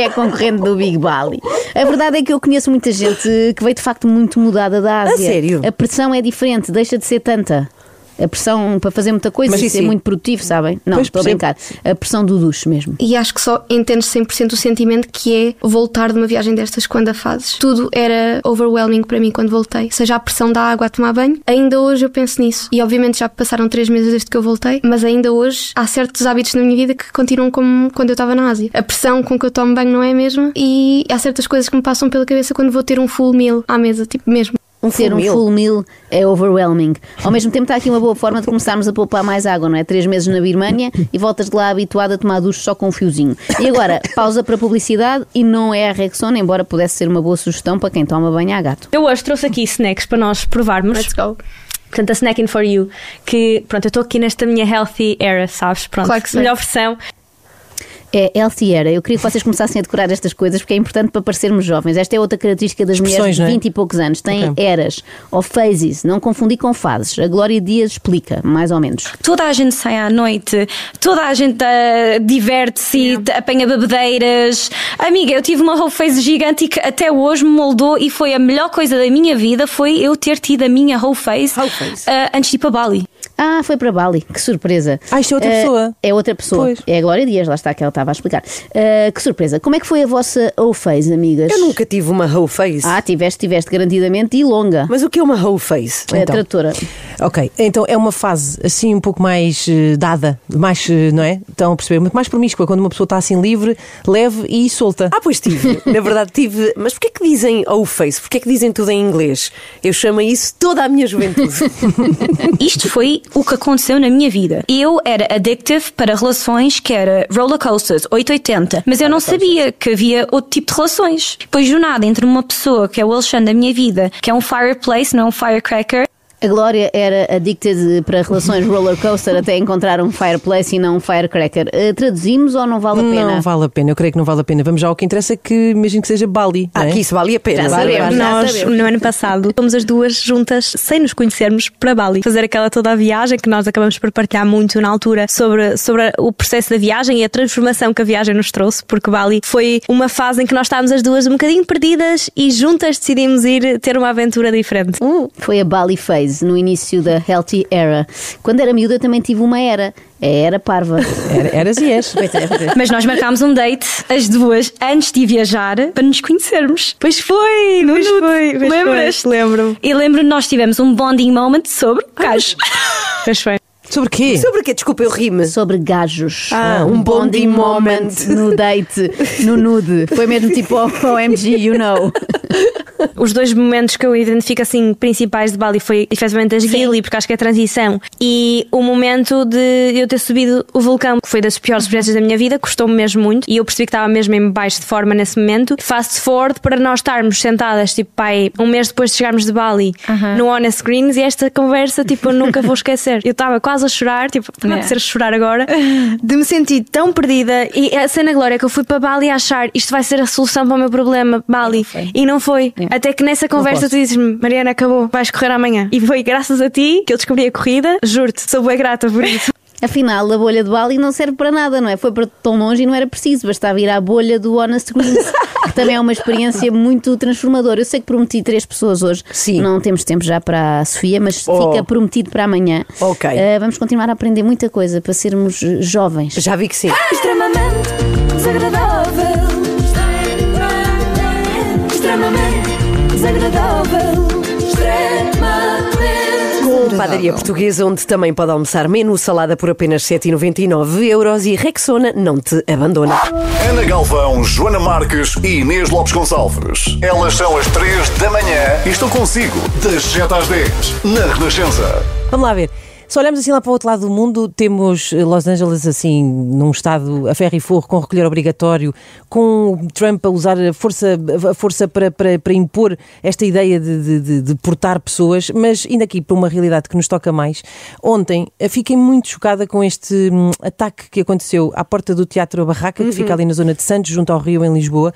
S6: é a concorrente do Big Bali. A verdade é que eu conheço muita gente que veio de facto muito mudada da Ásia.
S3: A sério?
S6: A pressão é diferente, deixa de ser tanta. A pressão para fazer muita coisa e ser muito produtivo, sabem? Não, estou a brincar. A pressão do duche mesmo.
S13: E acho que só entendes 100% o sentimento que é voltar de uma viagem destas quando a fazes. Tudo era overwhelming para mim quando voltei. Seja a pressão da água a tomar banho, ainda hoje eu penso nisso. E obviamente já passaram 3 meses desde que eu voltei, mas ainda hoje há certos hábitos na minha vida que continuam como quando eu estava na Ásia. A pressão com que eu tomo banho não é a mesma e há certas coisas que me passam pela cabeça quando vou ter um full meal à mesa, tipo mesmo.
S6: Ter um full meal é overwhelming. Ao mesmo tempo está aqui uma boa forma de começarmos a poupar mais água, não é? 3 meses na Birmânia e voltas de lá habituado a tomar duche só com um fiozinho. E agora, pausa para publicidade e não é a Rexona, embora pudesse ser uma boa sugestão para quem toma banho a gato.
S5: Eu hoje trouxe aqui snacks para nós provarmos.
S13: Let's go.
S5: Portanto, a Snacking for You, que pronto, eu estou aqui nesta minha healthy era, sabes? Pronto,
S13: claro que
S5: melhor versão.
S6: É healthy era. Eu queria que vocês começassem a decorar estas coisas porque é importante para parecermos jovens. Esta é outra característica das mulheres de 20 e poucos anos. Têm eras ou phases, não confundir com fases. A Glória Dias explica, mais ou menos.
S14: Toda a gente sai à noite, toda a gente diverte-se, apanha bebedeiras. Amiga, eu tive uma whole phase gigante que até hoje me moldou e foi a melhor coisa da minha vida, foi eu ter tido a minha whole phase antes de ir para Bali.
S6: Ah, foi para Bali, que surpresa.
S2: Isto é outra pessoa.
S6: É outra pessoa,
S2: pois.
S6: É a Glória Dias, lá está que ela estava a explicar. Que surpresa. Como é que foi a vossa whole phase, amigas?
S3: Eu nunca tive uma whole phase.
S6: Ah, tiveste garantidamente e longa.
S3: Mas o que é uma whole phase?
S6: É então. Tradutora.
S2: Ok, então é uma fase assim um pouco mais dada, mais, não é? Estão a perceber? Muito mais promíscua, quando uma pessoa está assim livre, leve e solta.
S3: Ah, pois tive. Na verdade tive. Mas porquê que dizem whole phase? Porquê que dizem tudo em inglês? Eu chamo isso toda a minha juventude.
S14: Isto foi o que aconteceu na minha vida. Eu era addictive para relações que era roller coasters, 880, mas eu não sabia que havia outro tipo de relações. Pois do nada, entre uma pessoa que é o Alexandre da minha vida, que é um fireplace, não é um firecracker.
S6: A Glória era addicted para relações roller coaster até encontrar um fireplace e não um firecracker. Traduzimos ou não vale a pena?
S2: Não vale a pena, eu creio que não vale a pena. Vamos já ao que interessa, que imagino que seja Bali.
S3: Ah, que isso vale a pena.
S5: Já sabemos. Nós, no ano passado, fomos as duas juntas, sem nos conhecermos, para Bali. Fazer aquela toda a viagem, que nós acabamos por partilhar muito na altura sobre o processo da viagem e a transformação que a viagem nos trouxe, porque Bali foi uma fase em que nós estávamos as duas um bocadinho perdidas e juntas decidimos ir ter uma aventura diferente.
S6: Foi a Bali phase. No início da Healthy Era. Quando era miúda também tive uma era. A era parva.
S2: Eras e és.
S14: Mas nós marcámos um date, as duas, antes de viajar, para nos conhecermos.
S5: Pois foi,
S14: no nude. Lembras?
S5: Lembro-me.
S14: E lembro-me que nós tivemos um bonding moment sobre gajos.
S5: Pois foi.
S2: Sobre quê?
S3: Sobre quê? Desculpa, eu rime.
S6: Sobre gajos.
S3: Um bonding moment.
S6: No date, no nude. Foi mesmo tipo OMG, you know.
S5: Os dois momentos que eu identifico assim principais de Bali foi efetivamente as Gili, porque acho que é a transição, e o momento de eu ter subido o vulcão, que foi das piores experiências da minha vida, custou-me mesmo muito, e eu percebi que estava mesmo em baixo de forma nesse momento. Fast forward para nós estarmos sentadas, tipo, pai, um mês depois de chegarmos de Bali, no Honest Greens, e esta conversa, tipo, eu nunca vou esquecer. Eu estava quase a chorar, tipo, pode ser a chorar agora, de me sentir tão perdida, e a cena Glória é que eu fui para Bali a achar isto vai ser a solução para o meu problema, Bali, e não foi. Até que nessa conversa tu dizes-me, Mariana, acabou, vais correr amanhã. E foi graças a ti que eu descobri a corrida. Juro-te, sou bem grata por isso.
S6: Afinal, a bolha de Bali não serve para nada, não é? Foi para tão longe e não era preciso, bastava ir à bolha do Honest Greens, que também é uma experiência muito transformadora. Eu sei que prometi 3 pessoas hoje.
S3: Sim.
S6: Não temos tempo já para a Sofia, mas fica prometido para amanhã.
S3: Ok.
S6: Vamos continuar a aprender muita coisa para sermos jovens.
S3: Já vi que sim.
S12: Extremamente desagradável. Extremamente desagradável.
S3: Com padaria portuguesa, onde também pode almoçar menu salada por apenas 7,99€ e Rexona não te abandona.
S1: Ana Galvão, Joana Marques e Inês Lopes Gonçalves. Elas são as 3 da manhã e estou consigo das 7 às 10 na Renascença.
S2: Vamos lá ver. Se olharmos assim lá para o outro lado do mundo, temos Los Angeles assim num estado a ferro e forro, com recolher obrigatório, com Trump a usar a força para impor esta ideia de portar pessoas, mas indo aqui para uma realidade que nos toca mais. Ontem fiquei muito chocada com este ataque que aconteceu à porta do Teatro A Barraca, que fica ali na zona de Santos, junto ao Rio, em Lisboa,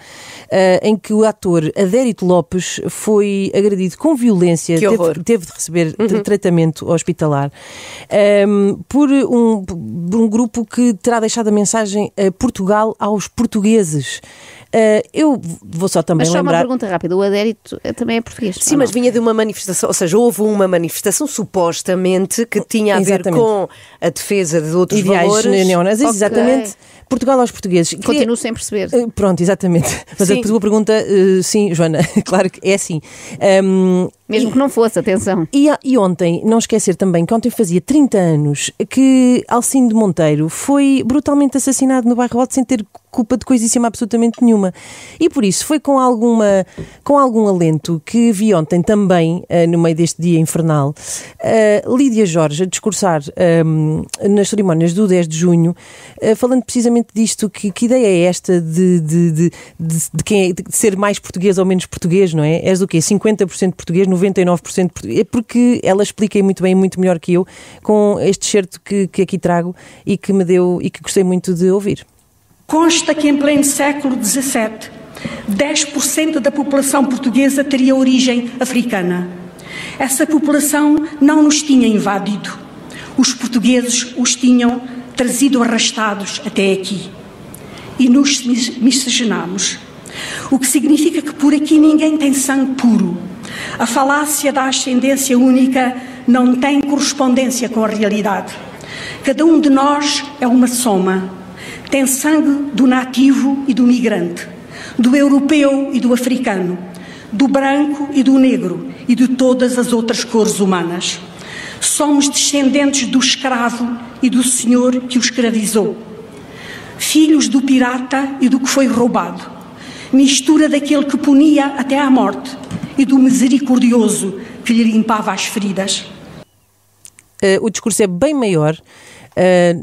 S2: em que o ator Adérito Lopes foi agredido com violência, teve de receber tratamento hospitalar. por um grupo que terá deixado a mensagem Portugal aos portugueses. Eu vou só também
S6: lembrar...
S2: lembrar...
S6: Mas só uma pergunta rápida, o adérito também é português?
S3: Sim, mas vinha de uma manifestação, ou seja, houve uma manifestação supostamente que tinha a ver com a defesa de outros valores.
S2: Neonazis, exatamente. Portugal aos portugueses.
S6: Continuo sem perceber.
S2: Pronto, exatamente. Mas a tua pergunta, sim, Joana, claro que é assim.
S6: Mesmo que não fosse, atenção.
S2: E ontem, não esquecer também que ontem fazia 30 anos que Alcindo Monteiro foi brutalmente assassinado no bairro Alto sem ter culpa de coisíssima absolutamente nenhuma. E por isso foi com algum alento que vi ontem também, no meio deste dia infernal, Lídia Jorge a discursar nas cerimónias do 10 de junho, falando precisamente disto, que ideia é esta de ser mais português ou menos português, não é? És o quê? 50% português, 99% português? É porque ela explica muito bem, muito melhor que eu, com este excerto que aqui trago e que me deu e que gostei muito de ouvir.
S15: Consta que em pleno século XVII, 10% da população portuguesa teria origem africana. Essa população não nos tinha invadido. Os portugueses os tinham trazido arrastados até aqui. E nos miscigenamos. O que significa que por aqui ninguém tem sangue puro. A falácia da ascendência única não tem correspondência com a realidade. Cada um de nós é uma soma. Tem sangue do nativo e do migrante, do europeu e do africano, do branco e do negro e de todas as outras cores humanas. Somos descendentes do escravo e do senhor que o escravizou. Filhos do pirata e do que foi roubado. Mistura daquele que punia até à morte e do misericordioso que lhe limpava as feridas.
S2: O discurso é bem maior.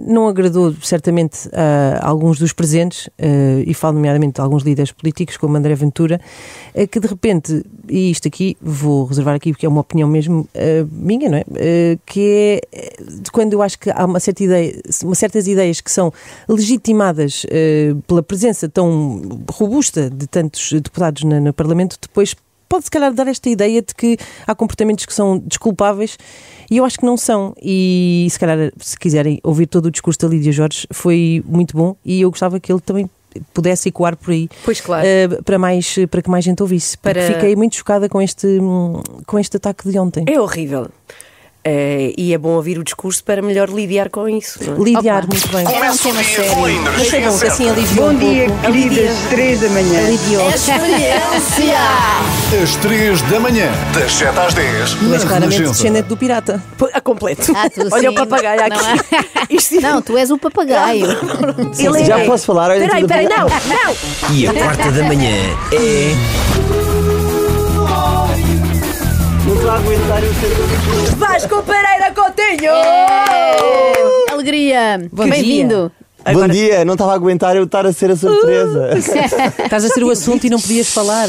S2: Não agradou certamente a alguns dos presentes, e falo nomeadamente de alguns líderes políticos como André Ventura, que de repente, e isto aqui vou reservar aqui porque é uma opinião mesmo minha, não é? Que é quando eu acho que há certas ideias que são legitimadas pela presença tão robusta de tantos deputados no Parlamento, depois pode se calhar dar esta ideia de que há comportamentos que são desculpáveis e eu acho que não são. E se calhar, se quiserem ouvir todo o discurso da Lídia Jorge, foi muito bom e eu gostava que ele também pudesse ecoar por aí.
S3: Pois claro.
S2: Para que mais gente ouvisse. Porque fiquei muito chocada com este ataque de ontem.
S3: É horrível. E é bom ouvir o discurso para melhor lidiar com isso. Não é?
S2: Lidiar muito bem.
S6: Era um tema sério.
S2: Mas foi bom que assim aliviou
S16: Bom dia, queridas, 3 da manhã.
S2: Aliviou.
S1: Experiência! Às 3 da manhã, das 7 às 10.
S2: Tu és claramente descendente do pirata.
S3: A completo.
S6: Olha
S3: sim. O papagaio aqui.
S6: Não, tu és o papagaio.
S7: Já posso falar?
S3: Peraí, não.
S17: E a quarta da manhã é...
S7: Não estou a aguentar eu ser...
S3: Vasco Pereira Coutinho!
S6: Alegria! Bem-vindo!
S7: Bom dia, não estava a aguentar eu estar a ser a surpresa.
S2: Estás a ser o assunto e não podias falar.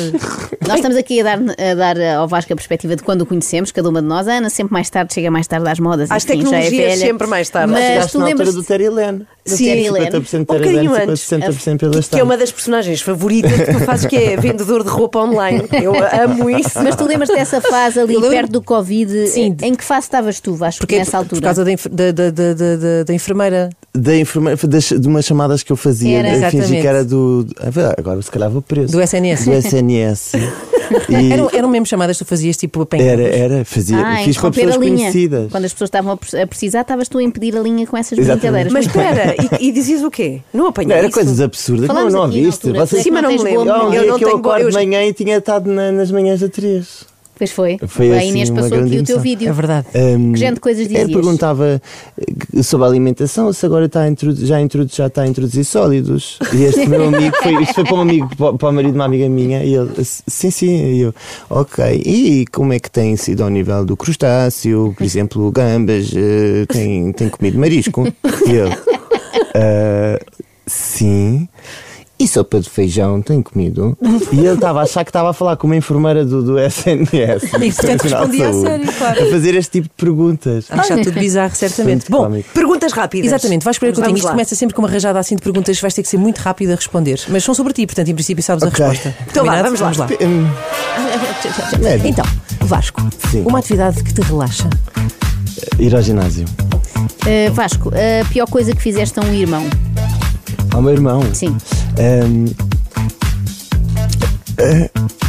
S6: Nós estamos aqui a dar ao Vasco a perspectiva de quando o conhecemos, cada uma de nós. A Ana sempre mais tarde, chega mais tarde às modas.
S3: As
S6: enfim,
S3: tecnologias
S6: já é velha.
S3: sempre mais tarde.
S6: Mas tu
S7: na
S6: lembras
S7: altura do Terry Lane.
S3: Sim,
S7: 50%
S3: um bocadinho antes.
S7: 60% pela
S3: Que é uma das personagens favoritas que tu fazes, que é vendedor de roupa online. Eu amo isso.
S6: Mas tu lembras dessa fase ali perto do Covid?
S2: Sim.
S6: Em que fase estavas tu, Vasco, nessa altura?
S2: Por causa da enfermeira.
S7: De umas chamadas que eu fazia.
S6: Era.
S7: Eu fingi que era do... Agora se calhar vou preso.
S2: Do SNS.
S7: Do SNS.
S2: Eram mesmo chamadas que tu fazias tipo a penha?
S7: Era. Fiz com pessoas conhecidas.
S6: Quando as pessoas estavam a precisar, estavas tu a impedir a linha com essas brincadeiras.
S3: Mas espera, e dizias o quê? Não apanhei
S7: Era
S3: isso?
S7: coisas absurdas.
S6: Falamos
S7: não
S6: aqui
S7: viste?
S6: Vocês
S3: Sim, mas não me lembro.
S7: Eu acordo de manhã e tinha estado nas manhãs atriz.
S6: Pois foi.
S7: Foi
S6: A Inês
S7: assim,
S6: passou
S7: uma
S6: aqui
S7: grande
S6: o teu
S7: emoção.
S6: vídeo.
S2: É verdade.
S6: Que género de coisas dizias?
S7: Ele perguntava sobre a alimentação, se agora já está a introduzir sólidos. E este meu amigo, isto foi para um amigo, para o marido de uma amiga minha, e ele, sim, e eu, ok. E como é que tem sido ao nível do crustáceo? Por exemplo, gambas, tem comido marisco? E ele, sim. E sopa de feijão tem comido? E ele estava a achar que estava a falar com uma enfermeira do SNS.
S2: E portanto respondia a sério, claro.
S7: A fazer este tipo de perguntas.
S2: Achar tudo bizarro, certamente. Bom,
S3: perguntas rápidas.
S2: Exatamente, vais para Coutinho. Isto começa sempre com uma rajada assim de perguntas, vais ter que ser muito rápido a responder. Mas são sobre ti, portanto, em princípio sabes a resposta.
S3: Então vamos lá.
S2: Então, Vasco, uma atividade que te relaxa.
S7: Ir ao ginásio.
S6: Vasco, a pior coisa que fizeste a um irmão?
S7: Ao meu irmão?
S6: Sim.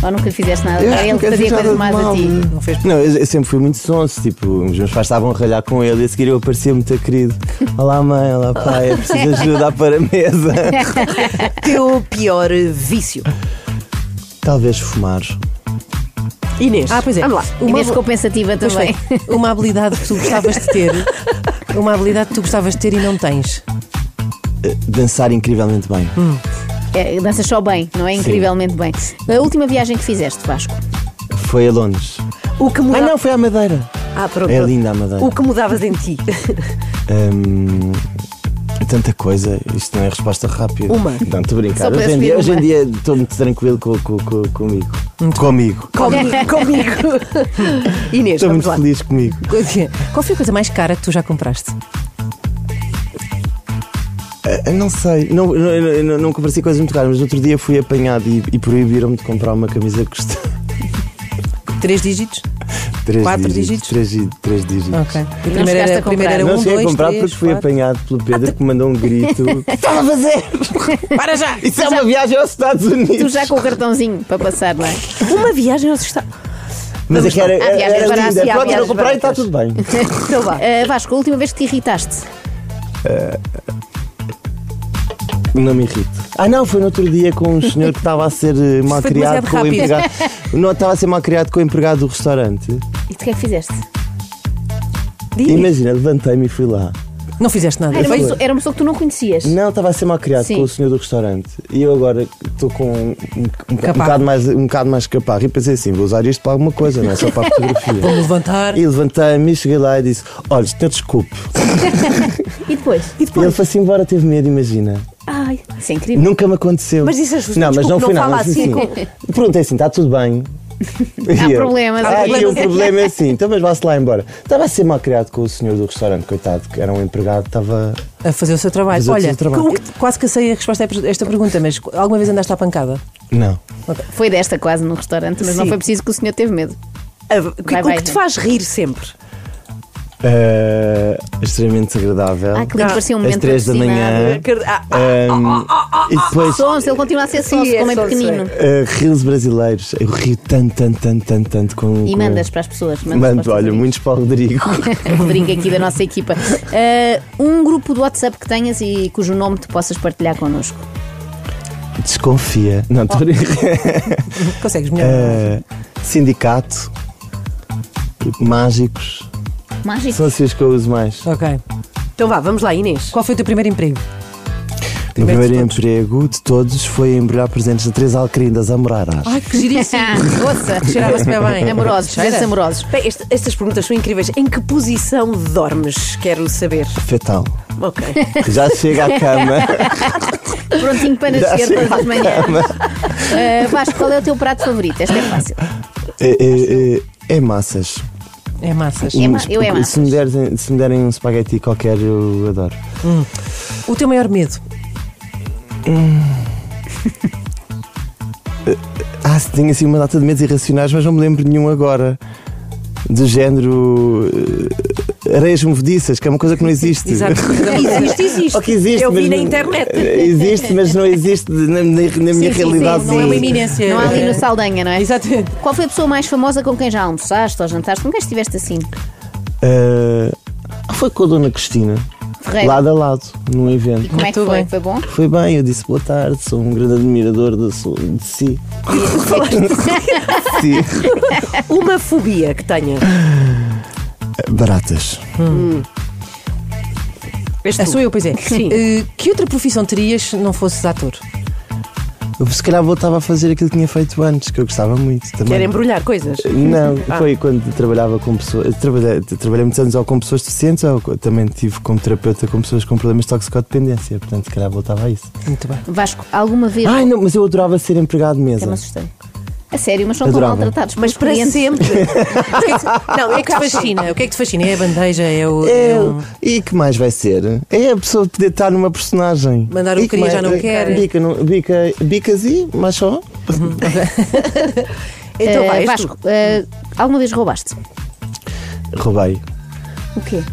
S6: Ou nunca fizeste nada? Ele fazia coisas mais a ti?
S7: Não, eu sempre fui muito sonso. Tipo, os meus pais estavam a ralhar com ele e a seguir eu aparecia muito querido. Olá mãe, olá pai, é preciso ajuda para a mesa.
S3: Teu pior vício?
S7: Talvez fumar.
S3: Inês,
S2: pois é.
S3: Vamos lá.
S6: Inês ficou pensativa também.
S2: Uma habilidade que tu gostavas de ter. Uma habilidade que tu gostavas de ter e não tens.
S7: Dançar incrivelmente bem.
S6: Danças só bem, não é? Incrivelmente bem. A última viagem que fizeste, Vasco?
S7: Foi a Londres.
S3: O que mudava...
S7: não, foi à Madeira.
S3: Pronto.
S7: É linda a Madeira.
S3: O que mudavas em ti?
S7: Tanta coisa, isto não é resposta rápida.
S3: Uma.
S7: Não, estou a brincar.
S6: Só para
S7: Hoje em dia estou muito tranquilo comigo. Comigo.
S3: Inês,
S7: Estou
S3: vamos
S7: muito
S3: lá.
S7: feliz comigo.
S2: Qual foi a coisa mais cara que tu já compraste?
S7: Não sei, não comprei coisas muito caras, mas outro dia fui apanhado e proibiram-me de comprar uma camisa que custa
S2: 3 dígitos? 4 dígitos?
S7: 3 dígitos.
S2: Ok.
S6: E não chegaste a comprar?
S2: Era
S7: Não
S2: 1,
S7: cheguei
S2: 2,
S7: a comprar
S2: 3,
S7: porque fui
S2: 4.
S7: apanhado pelo Pedro que mandou um grito. O que estava a fazer?
S2: Para já!
S7: Isso é uma viagem aos Estados Unidos.
S6: Tu já com o cartãozinho para passar, não é?
S3: Uma viagem aos Estados...
S7: Mas é que era
S6: viagens baratas,
S7: linda.
S6: há
S7: Pronto, não
S6: viagens
S7: comprei e está
S6: baratas.
S7: tudo bem.
S3: Então vá.
S6: Vasco, a última vez que te irritaste?
S7: Não me irrito. Não, foi no outro dia com um senhor que estava a ser mal
S2: Foi
S7: criado
S2: demasiado
S7: com o
S2: rápido.
S7: empregado. Não, estava a ser mal criado com o empregado do restaurante.
S6: E tu o que é que fizeste?
S7: Imagina, levantei-me e fui lá.
S2: Não fizeste nada.
S6: Era uma pessoa que tu não conhecias.
S7: Não, estava a ser mal criado
S6: Sim.
S7: com o senhor do restaurante. E eu agora estou com um bocado mais caparro. E pensei assim, vou usar isto para alguma coisa, não é só para a fotografia.
S2: Vou levantar.
S7: E levantei-me e cheguei lá e disse, olha, senhor, desculpe.
S6: E depois?
S7: E ele foi-se embora, teve medo, imagina.
S6: Ai, isso é incrível.
S7: Nunca me aconteceu.
S3: Mas disseste,
S7: não, mas não
S3: desculpe,
S7: foi
S3: não
S7: nada.
S3: fala assim.
S7: Perguntei assim, está tudo bem?
S6: Há problemas.
S7: Aqui o problema é assim, então mas vá-se lá embora. Estava a ser mal criado com o senhor do restaurante, coitado, que era um empregado, estava
S2: a fazer o seu trabalho.
S7: Fazer o
S2: Olha,
S7: seu trabalho.
S2: quase que sei a resposta a esta pergunta, mas alguma vez andaste à pancada?
S7: Não.
S6: Foi desta quase no restaurante, mas não
S3: Sim.
S6: foi preciso que o senhor teve medo.
S3: O que te faz rir sempre?
S7: Extremamente desagradável.
S6: Que lindo, parecia um
S7: às
S6: momento
S7: 3 da manhã. E depois
S6: Sonso, ele continua a ser sonso, como é pequenino.
S7: rios brasileiros. Eu rio tanto com.
S6: E mandas para as pessoas.
S7: Mando, olha, muitos para o Rodrigo.
S6: O Rodrigo aqui da nossa equipa. Um grupo do WhatsApp que tenhas e cujo nome tu possas partilhar connosco.
S7: Desconfia. Não, estou
S2: Consegues melhor?
S7: Sindicato. Mágicos.
S6: Mágicos?
S7: São assim os que eu uso mais.
S2: Ok.
S3: Então vá, vamos lá, Inês.
S2: Qual foi o teu primeiro emprego?
S7: O primeiro emprego de todos foi embrulhar presentes de 3 alcarindas amoradas.
S2: Ai, que giríssimo.
S6: Ouça,
S2: cheirava-se bem.
S6: Amorosos, presentes amorosos.
S3: Bem, estas perguntas são incríveis. Em que posição dormes? Quero saber.
S7: Fetal.
S3: Ok.
S7: Já chega à cama.
S6: Prontinho para
S7: Já
S6: nascer
S7: chega
S6: todas as
S7: à
S6: manhãs.
S7: cama.
S6: Vasco, qual é o teu prato favorito? Esta é fácil.
S7: É massas.
S2: É massas.
S6: Eu é massas.
S7: Se me derem um espaguete qualquer, eu adoro.
S2: O teu maior medo?
S7: Tenho assim uma data de medos irracionais, mas não me lembro de nenhum agora. Do género areias movediças, que é uma coisa que não existe.
S3: Exato. Existe.
S7: Ou que existe,
S3: Eu vi
S7: mas
S3: na
S7: não-
S3: internet.
S7: Existe, mas não existe na minha realidade.
S2: Não é uma iminência.
S6: Não há ali no Saldanha, não é?
S2: Exatamente.
S6: Qual foi a pessoa mais famosa com quem já almoçaste ou jantaste? Com quem estiveste assim?
S7: Foi com a Dona Cristina.
S6: Ferreira.
S7: Lado a lado, num evento.
S6: E como é que foi? Foi bom?
S7: Foi bem, eu disse boa tarde, sou um grande admirador de si. Sim.
S3: Uma fobia que tenha.
S7: Baratas.
S2: Sou eu, pois é.
S3: Sim.
S2: Que outra profissão terias se não fosses ator?
S7: Eu se calhar voltava a fazer aquilo que tinha feito antes, que eu gostava muito também.
S3: Quer embrulhar coisas?
S7: Não, foi quando trabalhava com pessoas. Trabalhei muitos anos ou com pessoas deficientes, ou também tive como terapeuta com pessoas com problemas de toxicodependência. Portanto, se calhar voltava a isso.
S2: Muito bem.
S6: Vasco, alguma vez.
S7: Ai, não, mas eu adorava ser empregado de
S6: Até
S7: mesa.
S6: me assustei. A sério, mas são tão
S7: Adorava.
S6: maltratados.
S3: Mas para
S6: clientes.
S3: sempre.
S2: Não, o que é que te fascina? O que é que te fascina? É a bandeja? É o.
S7: E que mais vai ser? É a pessoa poder estar numa personagem.
S2: Mandar o
S7: E que
S2: queria,
S7: mais-
S2: já não quer.
S7: Bicas e mais só.
S3: Então vai, és tu.
S6: Vasco, alguma vez roubaste?
S7: Roubei.
S6: O quê?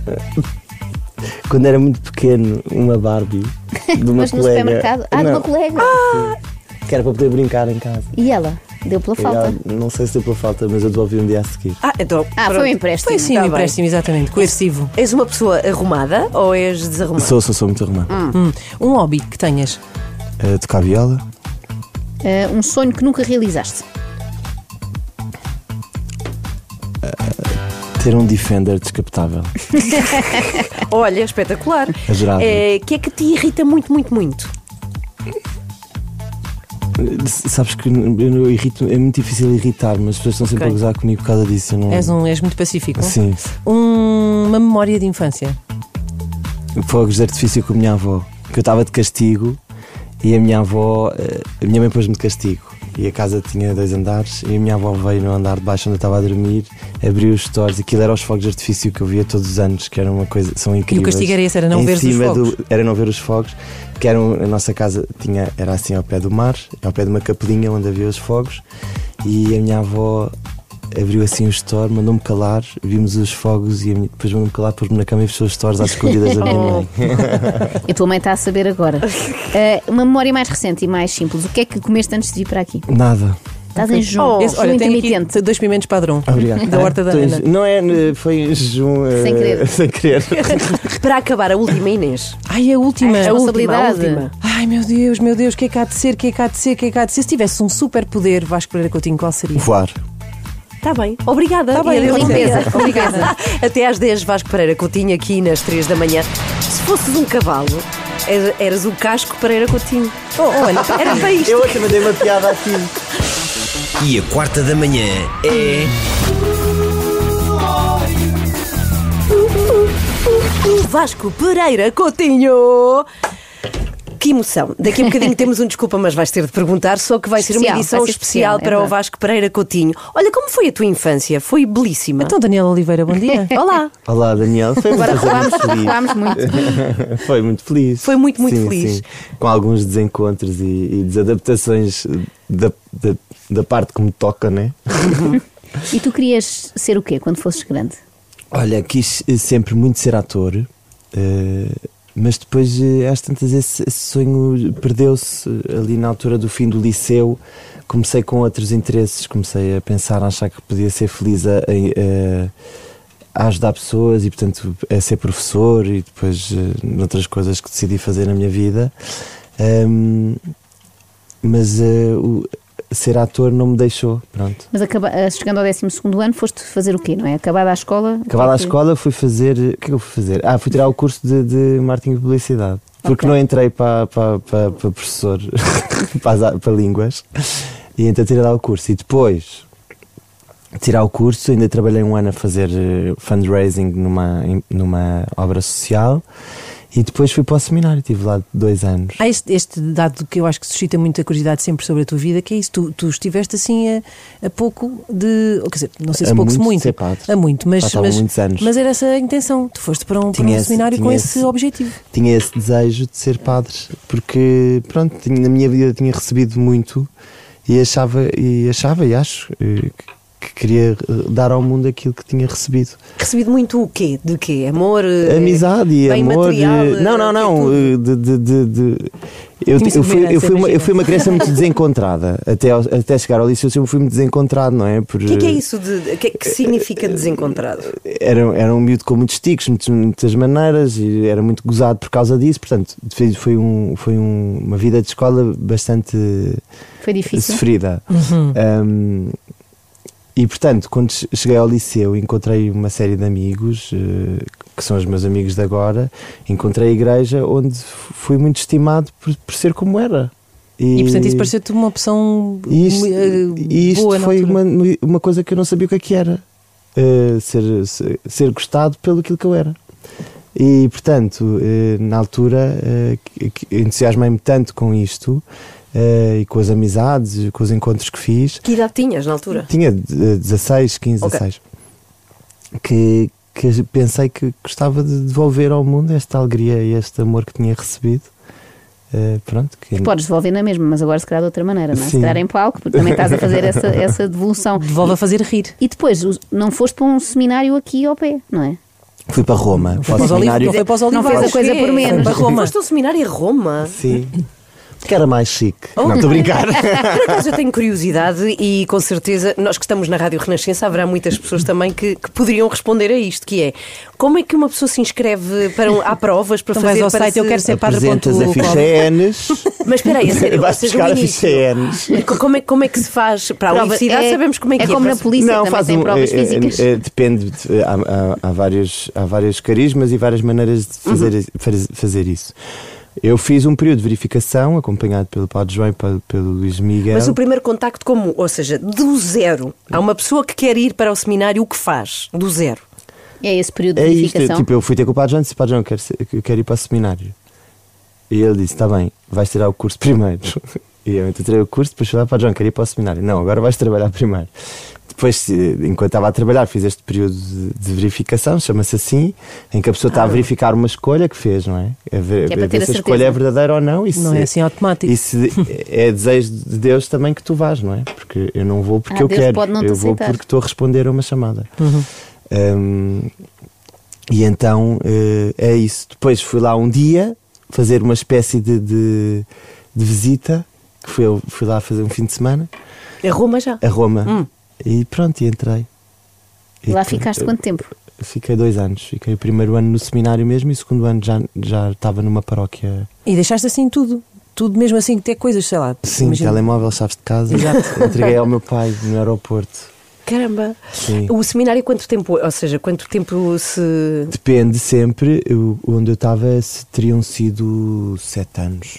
S7: Quando era muito pequeno, uma Barbie de uma
S6: Mas no
S7: colega.
S6: supermercado? Ah, de uma colega.
S7: Que era para poder brincar em casa.
S6: E ela? Deu pela falta?
S7: Não sei se deu pela falta, mas eu devolvi um dia a seguir.
S3: Então,
S6: foi um empréstimo.
S2: Foi sim,
S3: Tá
S2: um
S3: bem.
S2: empréstimo, exatamente, coercivo.
S3: És uma pessoa arrumada ou és desarrumada?
S7: Sou muito arrumado.
S2: Um hobby que tenhas.
S7: Tocar viola.
S6: Um sonho que nunca realizaste?
S7: Ter um Defender descapotável.
S3: Olha, espetacular.
S7: Adorava.
S3: Que é que te irrita muito, muito, muito?
S7: Sabes que eu irrito, é muito difícil irritar, mas as pessoas estão sempre a gozar comigo por causa disso. Eu não...
S2: És muito pacífico.
S7: Sim.
S2: Uma memória de infância.
S7: Fogos de artifício com a minha avó. Que eu estava de castigo e a minha avó, a minha mãe pôs-me de castigo. E a casa tinha 2 andares e a minha avó veio no andar de baixo onde eu estava a dormir, abriu os stores, aquilo era os fogos de artifício que eu via todos os anos, que era uma coisa, são incríveis.
S2: E o castigo era esse, era não ver os fogos?
S7: Era não ver os fogos, que a nossa casa era assim ao pé do mar, ao pé de uma capelinha onde havia os fogos, e a minha avó abriu assim o store, mandou-me calar, vimos os fogos e depois mandou-me calar, pôs-me na cama e fechou os stores às escondidas da minha mãe.
S6: A tua mãe está a saber agora. Uma memória mais recente e mais simples. O que é que comeste antes de vir para aqui?
S7: Nada.
S6: Estás em jejum.
S2: Olha, tenho aqui 2 pimentos padrão.
S7: Obrigado.
S2: Da horta da Ana.
S7: Não é, foi em jejum.
S6: Sem querer.
S7: Sem querer.
S3: Para acabar, a última, Inês.
S2: Ai, a última.
S6: A responsabilidade.
S3: A última.
S2: Ai, meu Deus, o que é que há de ser, o que é que há de ser, o que é que há de ser? Se tivesse um superpoder, Vasco Pereira Coutinho, qual seria?
S7: Voar.
S3: Está bem, obrigada.
S2: Tá bem,
S6: limpeza. Obrigada.
S3: Até às 10, Vasco Pereira Coutinho, aqui nas 3 da manhã. Se fosses um cavalo, eras o Casco Pereira Coutinho. Olha, era para isto.
S7: Eu também dei uma piada aqui.
S17: E a quarta da manhã é...
S3: Vasco Pereira Coutinho. Que emoção. Daqui a bocadinho temos um desculpa, mas vais ter de perguntar, só que vai ser uma edição especial para o Vasco Pereira Coutinho. Olha, como foi a tua infância? Foi belíssima.
S2: Então, Daniela Oliveira, bom dia.
S3: Olá.
S7: Olá, Daniel. Foi
S6: Agora
S7: muito feliz.
S6: falámos muito.
S7: Foi muito feliz.
S3: Foi muito, muito
S7: sim,
S3: feliz.
S7: Sim. Com alguns desencontros e desadaptações da parte que me toca, né?
S6: E tu querias ser o quê quando fosses grande?
S7: Olha, quis sempre muito ser ator. Mas depois, às tantas, esse sonho perdeu-se ali na altura do fim do liceu. Comecei com outros interesses, comecei a pensar, a achar que podia ser feliz a ajudar pessoas e, portanto, a ser professor e depois noutras coisas que decidi fazer na minha vida. Mas ser ator não me deixou, pronto.
S6: Mas chegando ao 12º ano, foste fazer o quê, não é? Acabada a escola?
S7: Acabada a escola, fui fazer... O que é que eu fui fazer? Fui tirar o curso de marketing e publicidade. Porque não entrei para professor, para línguas. E então tirei lá o curso. E depois de tirar o curso, ainda trabalhei um ano a fazer fundraising numa obra social. E depois fui para o seminário, estive lá 2 anos.
S2: Há este dado que eu acho que suscita muita curiosidade sempre sobre a tua vida, que é isso, tu estiveste assim a pouco de... Quer dizer, não sei se pouco, se muito.
S7: Ser padre.
S2: A muito, mas
S7: muitos anos.
S2: Mas era essa a intenção, tu foste para um seminário com esse objetivo.
S7: Tinha esse desejo de ser padre, porque, pronto, na minha vida tinha recebido muito e achava e acho que queria dar ao mundo aquilo que tinha recebido.
S3: Recebido muito o quê? De quê? Amor?
S7: Amizade e
S3: bem
S7: amor.
S3: Material,
S7: não. Eu fui uma criança muito desencontrada. Até chegar ao liceu eu sempre fui muito desencontrado, não é?
S3: O que é isso? O que significa desencontrado?
S7: Era um miúdo com muitos tiques, muitas maneiras, e era muito gozado por causa disso. Portanto, foi uma vida de escola bastante sofrida. E, portanto, quando cheguei ao liceu, encontrei uma série de amigos, que são os meus amigos de agora. Encontrei a igreja onde fui muito estimado por ser como era.
S2: E portanto, isso pareceu-te uma opção
S7: isto
S2: boa
S7: foi
S2: na altura.
S7: uma coisa que eu não sabia o que era. Ser gostado pelo aquilo que eu era. E, portanto, na altura, entusiasmei-me tanto com isto. E com as amizades, com os encontros que fiz.
S3: Que idade tinhas na altura?
S7: Tinha 16, 15, okay. 16. Que pensei que gostava de devolver ao mundo esta alegria e este amor que tinha recebido.
S6: Podes devolver na mesma, mas agora se calhar de outra maneira, não é? Se calhar em palco, porque também estás a fazer essa devolução.
S2: Devolve a fazer rir.
S6: E depois, não foste para um seminário aqui ao pé, não é?
S7: Fui para Roma. Para o
S2: Não
S7: seminário.
S2: foi para os
S6: Não
S2: Olivais.
S6: fez a coisa por menos.
S2: Foi para Roma.
S3: Foste ao seminário em Roma?
S7: Sim. Que era mais chique. Não, estou a brincar.
S3: Por acaso eu tenho curiosidade e com certeza nós que estamos na Rádio Renascença haverá muitas pessoas também que poderiam responder a isto, que é como é que uma pessoa se inscreve há provas para
S2: Então
S3: fazer
S2: vais ao site, eu quero ser
S7: Apresentas a ficha ENES.
S3: Mas espera aí, a sério,
S7: Vais
S3: vocês
S7: buscar
S3: no
S7: a ficha
S3: início,
S7: ENES.
S3: como é que se faz para a
S6: Prova-
S3: universidade? Sabemos como é que
S6: é como na polícia,
S7: Não,
S6: também tem provas físicas.
S7: Depende. Há vários carismas e várias maneiras de fazer isso. Eu fiz um período de verificação, acompanhado pelo Padre João e pelo Luís Miguel.
S3: Mas o primeiro contacto como, ou seja, do zero. Há uma pessoa que quer ir para o seminário, o que faz? Do zero.
S6: É esse período de
S7: É isto,
S6: verificação.
S7: tipo, eu fui ter com o Padre João e disse: Padre João, eu quero ir para o seminário. E ele disse: está bem, vais tirar o curso primeiro. E eu então tirei o curso, depois fui lá: Padre João, quero ir para o seminário. Não, agora vais trabalhar primeiro. Depois, enquanto estava a trabalhar, fiz este período de verificação, chama-se assim, em que a pessoa está a verificar uma escolha que fez, não é?
S6: Que é para ter
S7: ver se
S6: a
S7: a escolha é verdadeira ou não.
S2: Não é assim automático.
S7: E se é desejo de Deus também que tu vás, não é? Porque eu não vou porque eu
S6: Deus
S7: quero,
S6: pode não te
S7: eu vou
S6: aceitar.
S7: porque estou a responder a uma chamada. E então é isso. Depois fui lá um dia fazer uma espécie de visita, que fui lá fazer um fim de semana.
S3: A Roma já?
S7: A Roma. E pronto, e entrei.
S6: E lá ficaste quanto tempo?
S7: Fiquei 2 anos. Fiquei o primeiro ano no seminário mesmo e o segundo ano já estava numa paróquia.
S2: E deixaste assim tudo? Tudo mesmo assim, até coisas, sei lá.
S7: Sim,
S2: imagina.
S7: telemóvel, chaves de casa.
S2: Exato.
S7: Entreguei ao meu pai no aeroporto.
S3: Caramba.
S7: Sim.
S3: O seminário quanto tempo, ou seja, quanto tempo se...
S7: Depende sempre. Onde eu estava teriam sido 7 anos.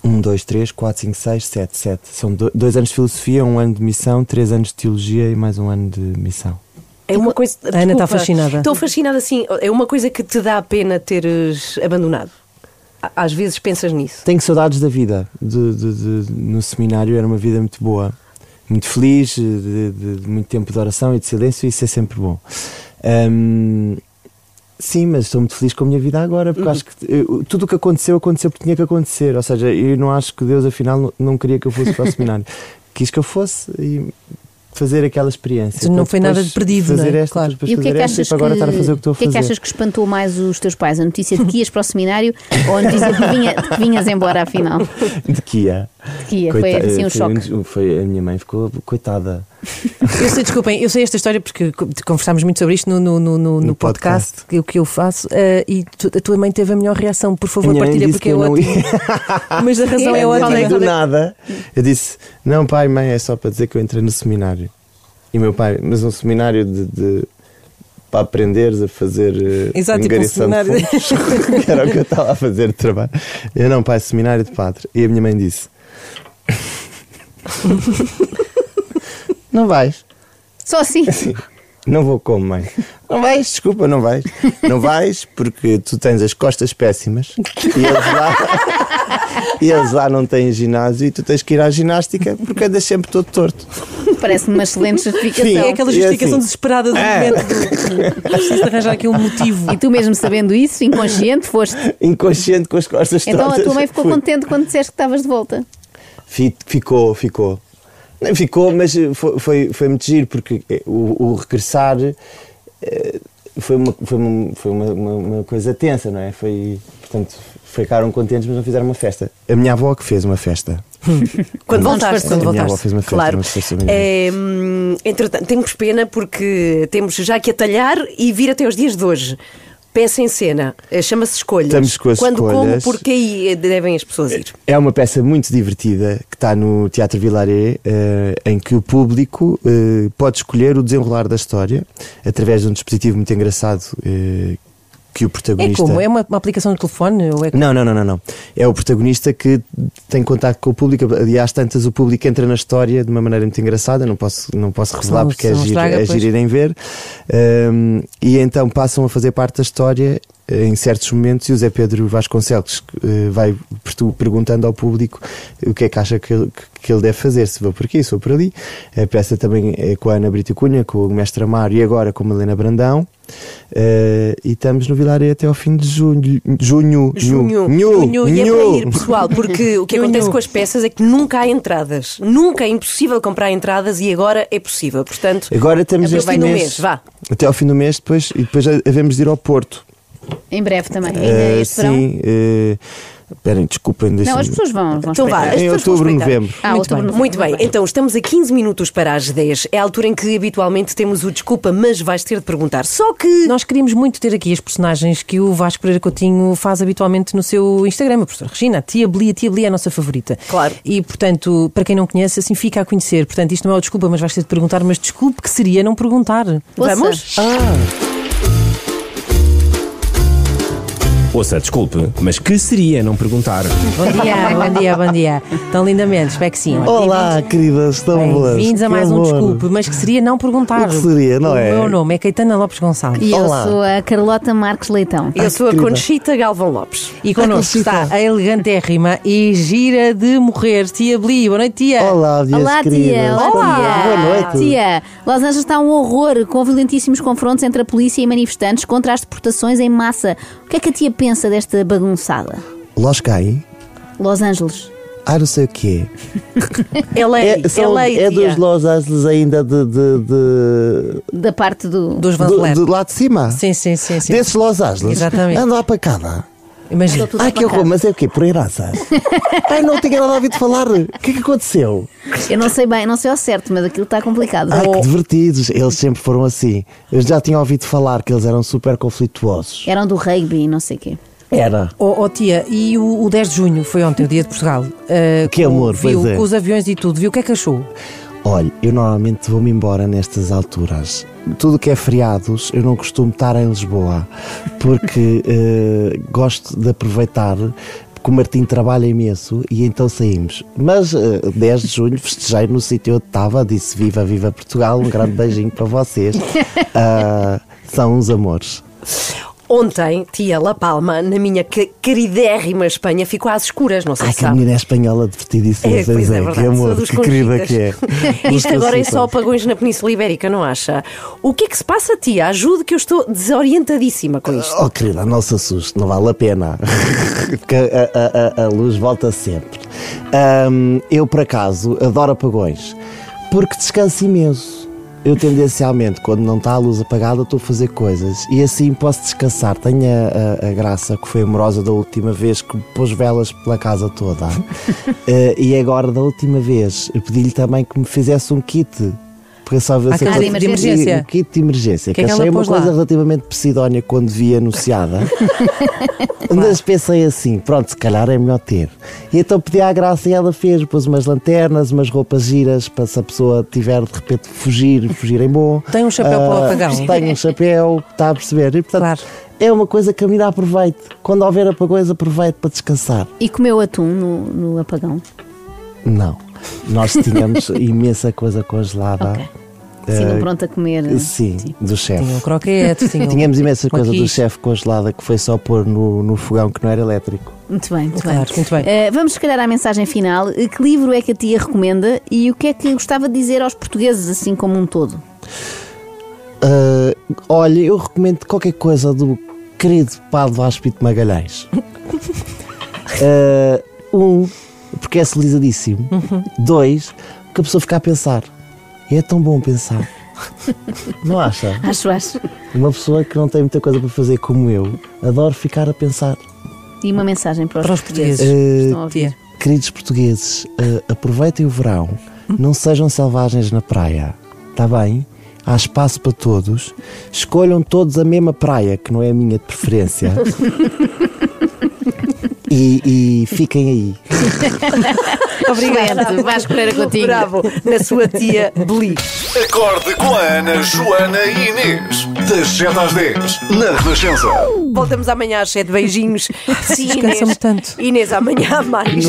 S7: 1, 2, 3, 4, 5, 6, 7, 7. São 2 anos de filosofia, 1 ano de missão, 3 anos de teologia e mais 1 ano de missão.
S3: É uma coisa...
S2: A Ana está fascinada.
S3: Estou fascinada, assim. É uma coisa que te dá a pena teres abandonado. Às vezes pensas nisso.
S7: Tenho saudades da vida. No seminário era uma vida muito boa. Muito feliz, de muito tempo de oração e de silêncio, e isso é sempre bom. Sim, mas estou muito feliz com a minha vida agora, porque acho que tudo o que aconteceu porque tinha que acontecer. Ou seja, eu não acho que Deus afinal não queria que eu fosse para o seminário. Quis que eu fosse e fazer aquela experiência.
S2: Não foi nada de perdido,
S7: fazer
S2: não é?
S7: esta,
S2: Claro.
S6: E o que é que achas
S7: para agora estar a fazer o que estou a fazer.
S6: O que é que achas que espantou mais os teus pais? A notícia de que ias para o seminário ou a notícia de que vinhas embora afinal?
S7: De que ia.
S6: De que ia, foi assim um choque.
S7: A minha mãe ficou coitada.
S2: Eu sei, desculpem, eu sei esta história porque conversámos muito sobre isto no podcast que eu faço e a tua mãe teve a melhor reação. Por favor, partilha porque é ótimo. Mas a razão é ótima.
S7: Do nada, eu disse: não, pai, mãe, é só para dizer que eu entrei no seminário. E meu pai: mas um seminário para aprenderes a fazer angariação de fundos, que era o que eu estava a fazer de trabalho. Eu: não, pai, seminário de padre. E a minha mãe disse: não vais.
S6: Só assim?
S7: Não vou como, mãe. Não vais, desculpa, não vais. Não vais porque tu tens as costas péssimas e eles lá não têm ginásio e tu tens que ir à ginástica porque andas sempre todo torto.
S6: Parece-me uma excelente justificação.
S2: Sim, é aquela justificação
S7: assim,
S2: desesperada do momento. Preciso arranjar aqui um motivo.
S6: E tu mesmo sabendo isso, inconsciente, foste.
S7: Inconsciente com as costas
S6: Então
S7: tortas.
S6: a tua mãe ficou contente quando disseste que estavas de volta?
S7: Ficou. Não ficou, mas foi muito giro porque o regressar foi uma coisa tensa, não é? Portanto, ficaram contentes, mas não fizeram uma festa. A minha avó que fez uma festa.
S3: Quando voltaste.
S7: A minha avó fez uma festa.
S3: Claro.
S7: Uma festa
S3: Entretanto, temos pena porque temos já que atalhar e vir até os dias de hoje. Peça em cena, chama-se Escolhas.
S7: Estamos com as
S3: Quando,
S7: escolhas.
S3: como, porquê aí devem as pessoas ir?
S7: É uma peça muito divertida que está no Teatro Vilaré, em que o público pode escolher o desenrolar da história através de um dispositivo muito engraçado que o protagonista...
S2: É como? É uma aplicação no telefone? Ou é...
S7: Não. É o protagonista que tem contacto com o público e às tantas o público entra na história de uma maneira muito engraçada. Não posso revelar
S2: Não,
S7: porque é giro irem ver. E então passam a fazer parte da história em certos momentos, e o Zé Pedro Vasconcelos vai perguntando ao público o que é que acha que ele deve fazer, se vou por aqui, se vou por ali. A peça também é com a Ana Brito Cunha, com o Mestre Amaro e agora com a Helena Brandão. E estamos no Vilarejo até ao fim de junho.
S3: E é para ir, pessoal, porque o que acontece com as peças é que nunca há entradas. Nunca é impossível comprar entradas e agora é possível. Portanto,
S7: agora estamos
S3: este mês. Vá.
S7: Até ao fim do mês, e depois havemos de ir ao Porto.
S6: Em breve também, ainda este verão.
S7: Sim, esperem, desculpem.
S6: Não, as pessoas vão
S3: então vá,
S7: em outubro, novembro.
S3: Muito bem, então estamos a 15 minutos para as 10. É a altura em que habitualmente temos o desculpa, mas vais ter de perguntar. Só que
S2: nós queríamos muito ter aqui as personagens que o Vasco Pereira Coutinho faz habitualmente no seu Instagram. A professora Regina, a Tia Beli é a nossa favorita.
S3: Claro.
S2: E, portanto, para quem não conhece, assim fica a conhecer. Portanto, isto não é o desculpa, mas vais ter de perguntar. Mas desculpe que seria não perguntar.
S3: Vamos?
S17: Ouça, desculpe, mas que seria não perguntar?
S2: Bom dia. Tão lindamente, espero que sim.
S7: Olá, queridas, estão boas?
S2: Bem-vindos a mais um desculpe, mas que seria não perguntar.
S7: O que seria, não é?
S2: O meu nome é Caetana Lopes Gonçalves.
S6: E eu sou a Carlota Marques Leitão.
S3: Eu sou a Conchita Galvão Lopes.
S2: E connosco está a elegantérrima e gira de morrer, Tia Beli. Boa noite, tia.
S7: Olá,
S6: tia.
S7: Boa noite.
S6: Tia, Los Angeles está um horror, com violentíssimos confrontos entre a polícia e manifestantes contra as deportações em massa. O que é que a tia pensa desta bagunçada?
S7: Los Angeles. Não sei o que
S3: é.
S7: É dos Los Angeles ainda
S6: da parte
S2: dos Vanzeler.
S7: Do lado de cima?
S2: Sim.
S7: Desses Los Angeles?
S2: Exatamente.
S7: Anda lá para cá.
S2: Imagina.
S7: Que horror, mas é o quê? Por herança? Não tinha nada a ouvir falar. O que é que aconteceu?
S6: Eu não sei bem, não sei ao certo, mas aquilo está complicado.
S7: Que divertidos. Eles sempre foram assim. Eu já tinha ouvido falar que eles eram super conflituosos.
S6: Eram do rugby e não sei o quê.
S7: Era.
S2: Tia, e o 10 de junho foi ontem, o dia de Portugal.
S7: Que amor,
S2: viu,
S7: pois é.
S2: Com os aviões e tudo, viu o que é que achou?
S7: Olha, eu normalmente vou-me embora nestas alturas. Tudo que é feriados, eu não costumo estar em Lisboa, porque gosto de aproveitar, porque o Martim trabalha imenso e então saímos. Mas 10 de junho festejei no sítio onde estava, disse viva Portugal, um grande beijinho para vocês. São uns amores.
S3: Ontem, tia La Palma, na minha queridérrima Espanha, ficou às escuras, não sei se
S7: sabe. Que a menina é espanhola divertidíssima.
S3: Pois é verdade,
S7: que amor, que querida que é.
S3: Isto agora é só apagões na Península Ibérica, não acha? O que é que se passa, tia? Ajude que eu estou desorientadíssima com isto.
S7: Querida, não se assuste, não vale a pena. Porque a luz volta sempre. Eu, por acaso, adoro apagões, porque descanso imenso. Eu tendencialmente, quando não está a luz apagada, estou a fazer coisas e assim posso descansar. Tenho a Graça, que foi amorosa da última vez, que pôs velas pela casa toda. E agora, da última vez, eu pedi-lhe também que me fizesse um kit. Porque só
S6: de emergência.
S7: Um kit de emergência.
S2: Que
S7: achei uma coisa relativamente pseudónia quando vi anunciada. Mas pensei assim, pronto, se calhar é melhor ter. E então pedi à Graça e ela fez, pôs umas lanternas, umas roupas giras, para se a pessoa tiver de repente fugir em bom.
S2: Tem um chapéu para o apagão.
S7: Tem um chapéu, está a perceber. E portanto,
S2: claro.
S7: É uma coisa que a mim aproveite. Quando houver apagões, aproveite para descansar.
S6: E comeu atum no apagão?
S7: Não. Nós tínhamos imensa coisa congelada.
S6: Okay. Sim, pronto a comer.
S7: Sim, do chefe.
S2: Tinha um croquete.
S7: Tínhamos imensa coisa do chefe congelada que foi só pôr no fogão que não era elétrico.
S6: Muito bem.
S2: Muito bem.
S6: Vamos se calhar à mensagem final. Que livro é que a tia recomenda e o que é que gostava de dizer aos portugueses assim como um todo?
S7: Olha, eu recomendo qualquer coisa do querido Padre Vaz Pinto Magalhães. Porque é solizadíssimo. 2, porque a pessoa fica a pensar. E é tão bom pensar. Não acha?
S6: Acho.
S7: Uma pessoa que não tem muita coisa para fazer como eu, adoro ficar a pensar.
S6: E uma mensagem para os portugueses.
S7: Queridos portugueses, aproveitem o verão, não sejam selvagens na praia. Está bem? Há espaço para todos. Escolham todos a mesma praia, que não é a minha de preferência. E fiquem aí.
S6: Obrigada, Vasco Pereira Coutinho.
S3: Bravo, na sua tia Beli.
S1: Acorde com a Ana, Joana e Inês. Das 7 às 10, na Renascença.
S3: Voltamos amanhã às 7. Beijinhos.
S2: Sim, Inês. Tanto.
S3: Inês, amanhã há mais.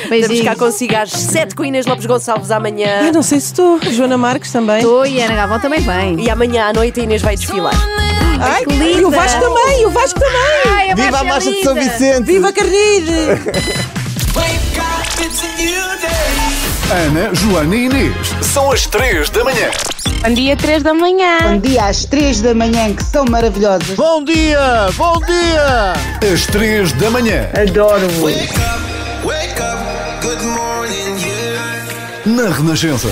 S3: Beijinhos. Cá consigo às 7 com Inês Lopes Gonçalves amanhã.
S2: Não sei se estou. Joana Marques também.
S6: Estou e a Ana Galvão também vem.
S3: E amanhã à noite a Inês vai desfilar.
S2: Ai,
S3: que linda.
S2: e o Vasco também, e o Vasco também.
S3: Ai, a
S7: Viva a
S3: Vasco é
S7: marcha de
S3: linda.
S7: São Vicente!
S2: Viva Carnide!
S1: Ana, Joana e Inês. São as 3 da manhã.
S18: Bom dia, 3 da manhã.
S16: Bom dia às 3 da manhã, que são maravilhosas.
S19: Bom dia! Bom dia!
S1: Às 3 da manhã.
S16: Adoro-vos.
S1: Na Renascença.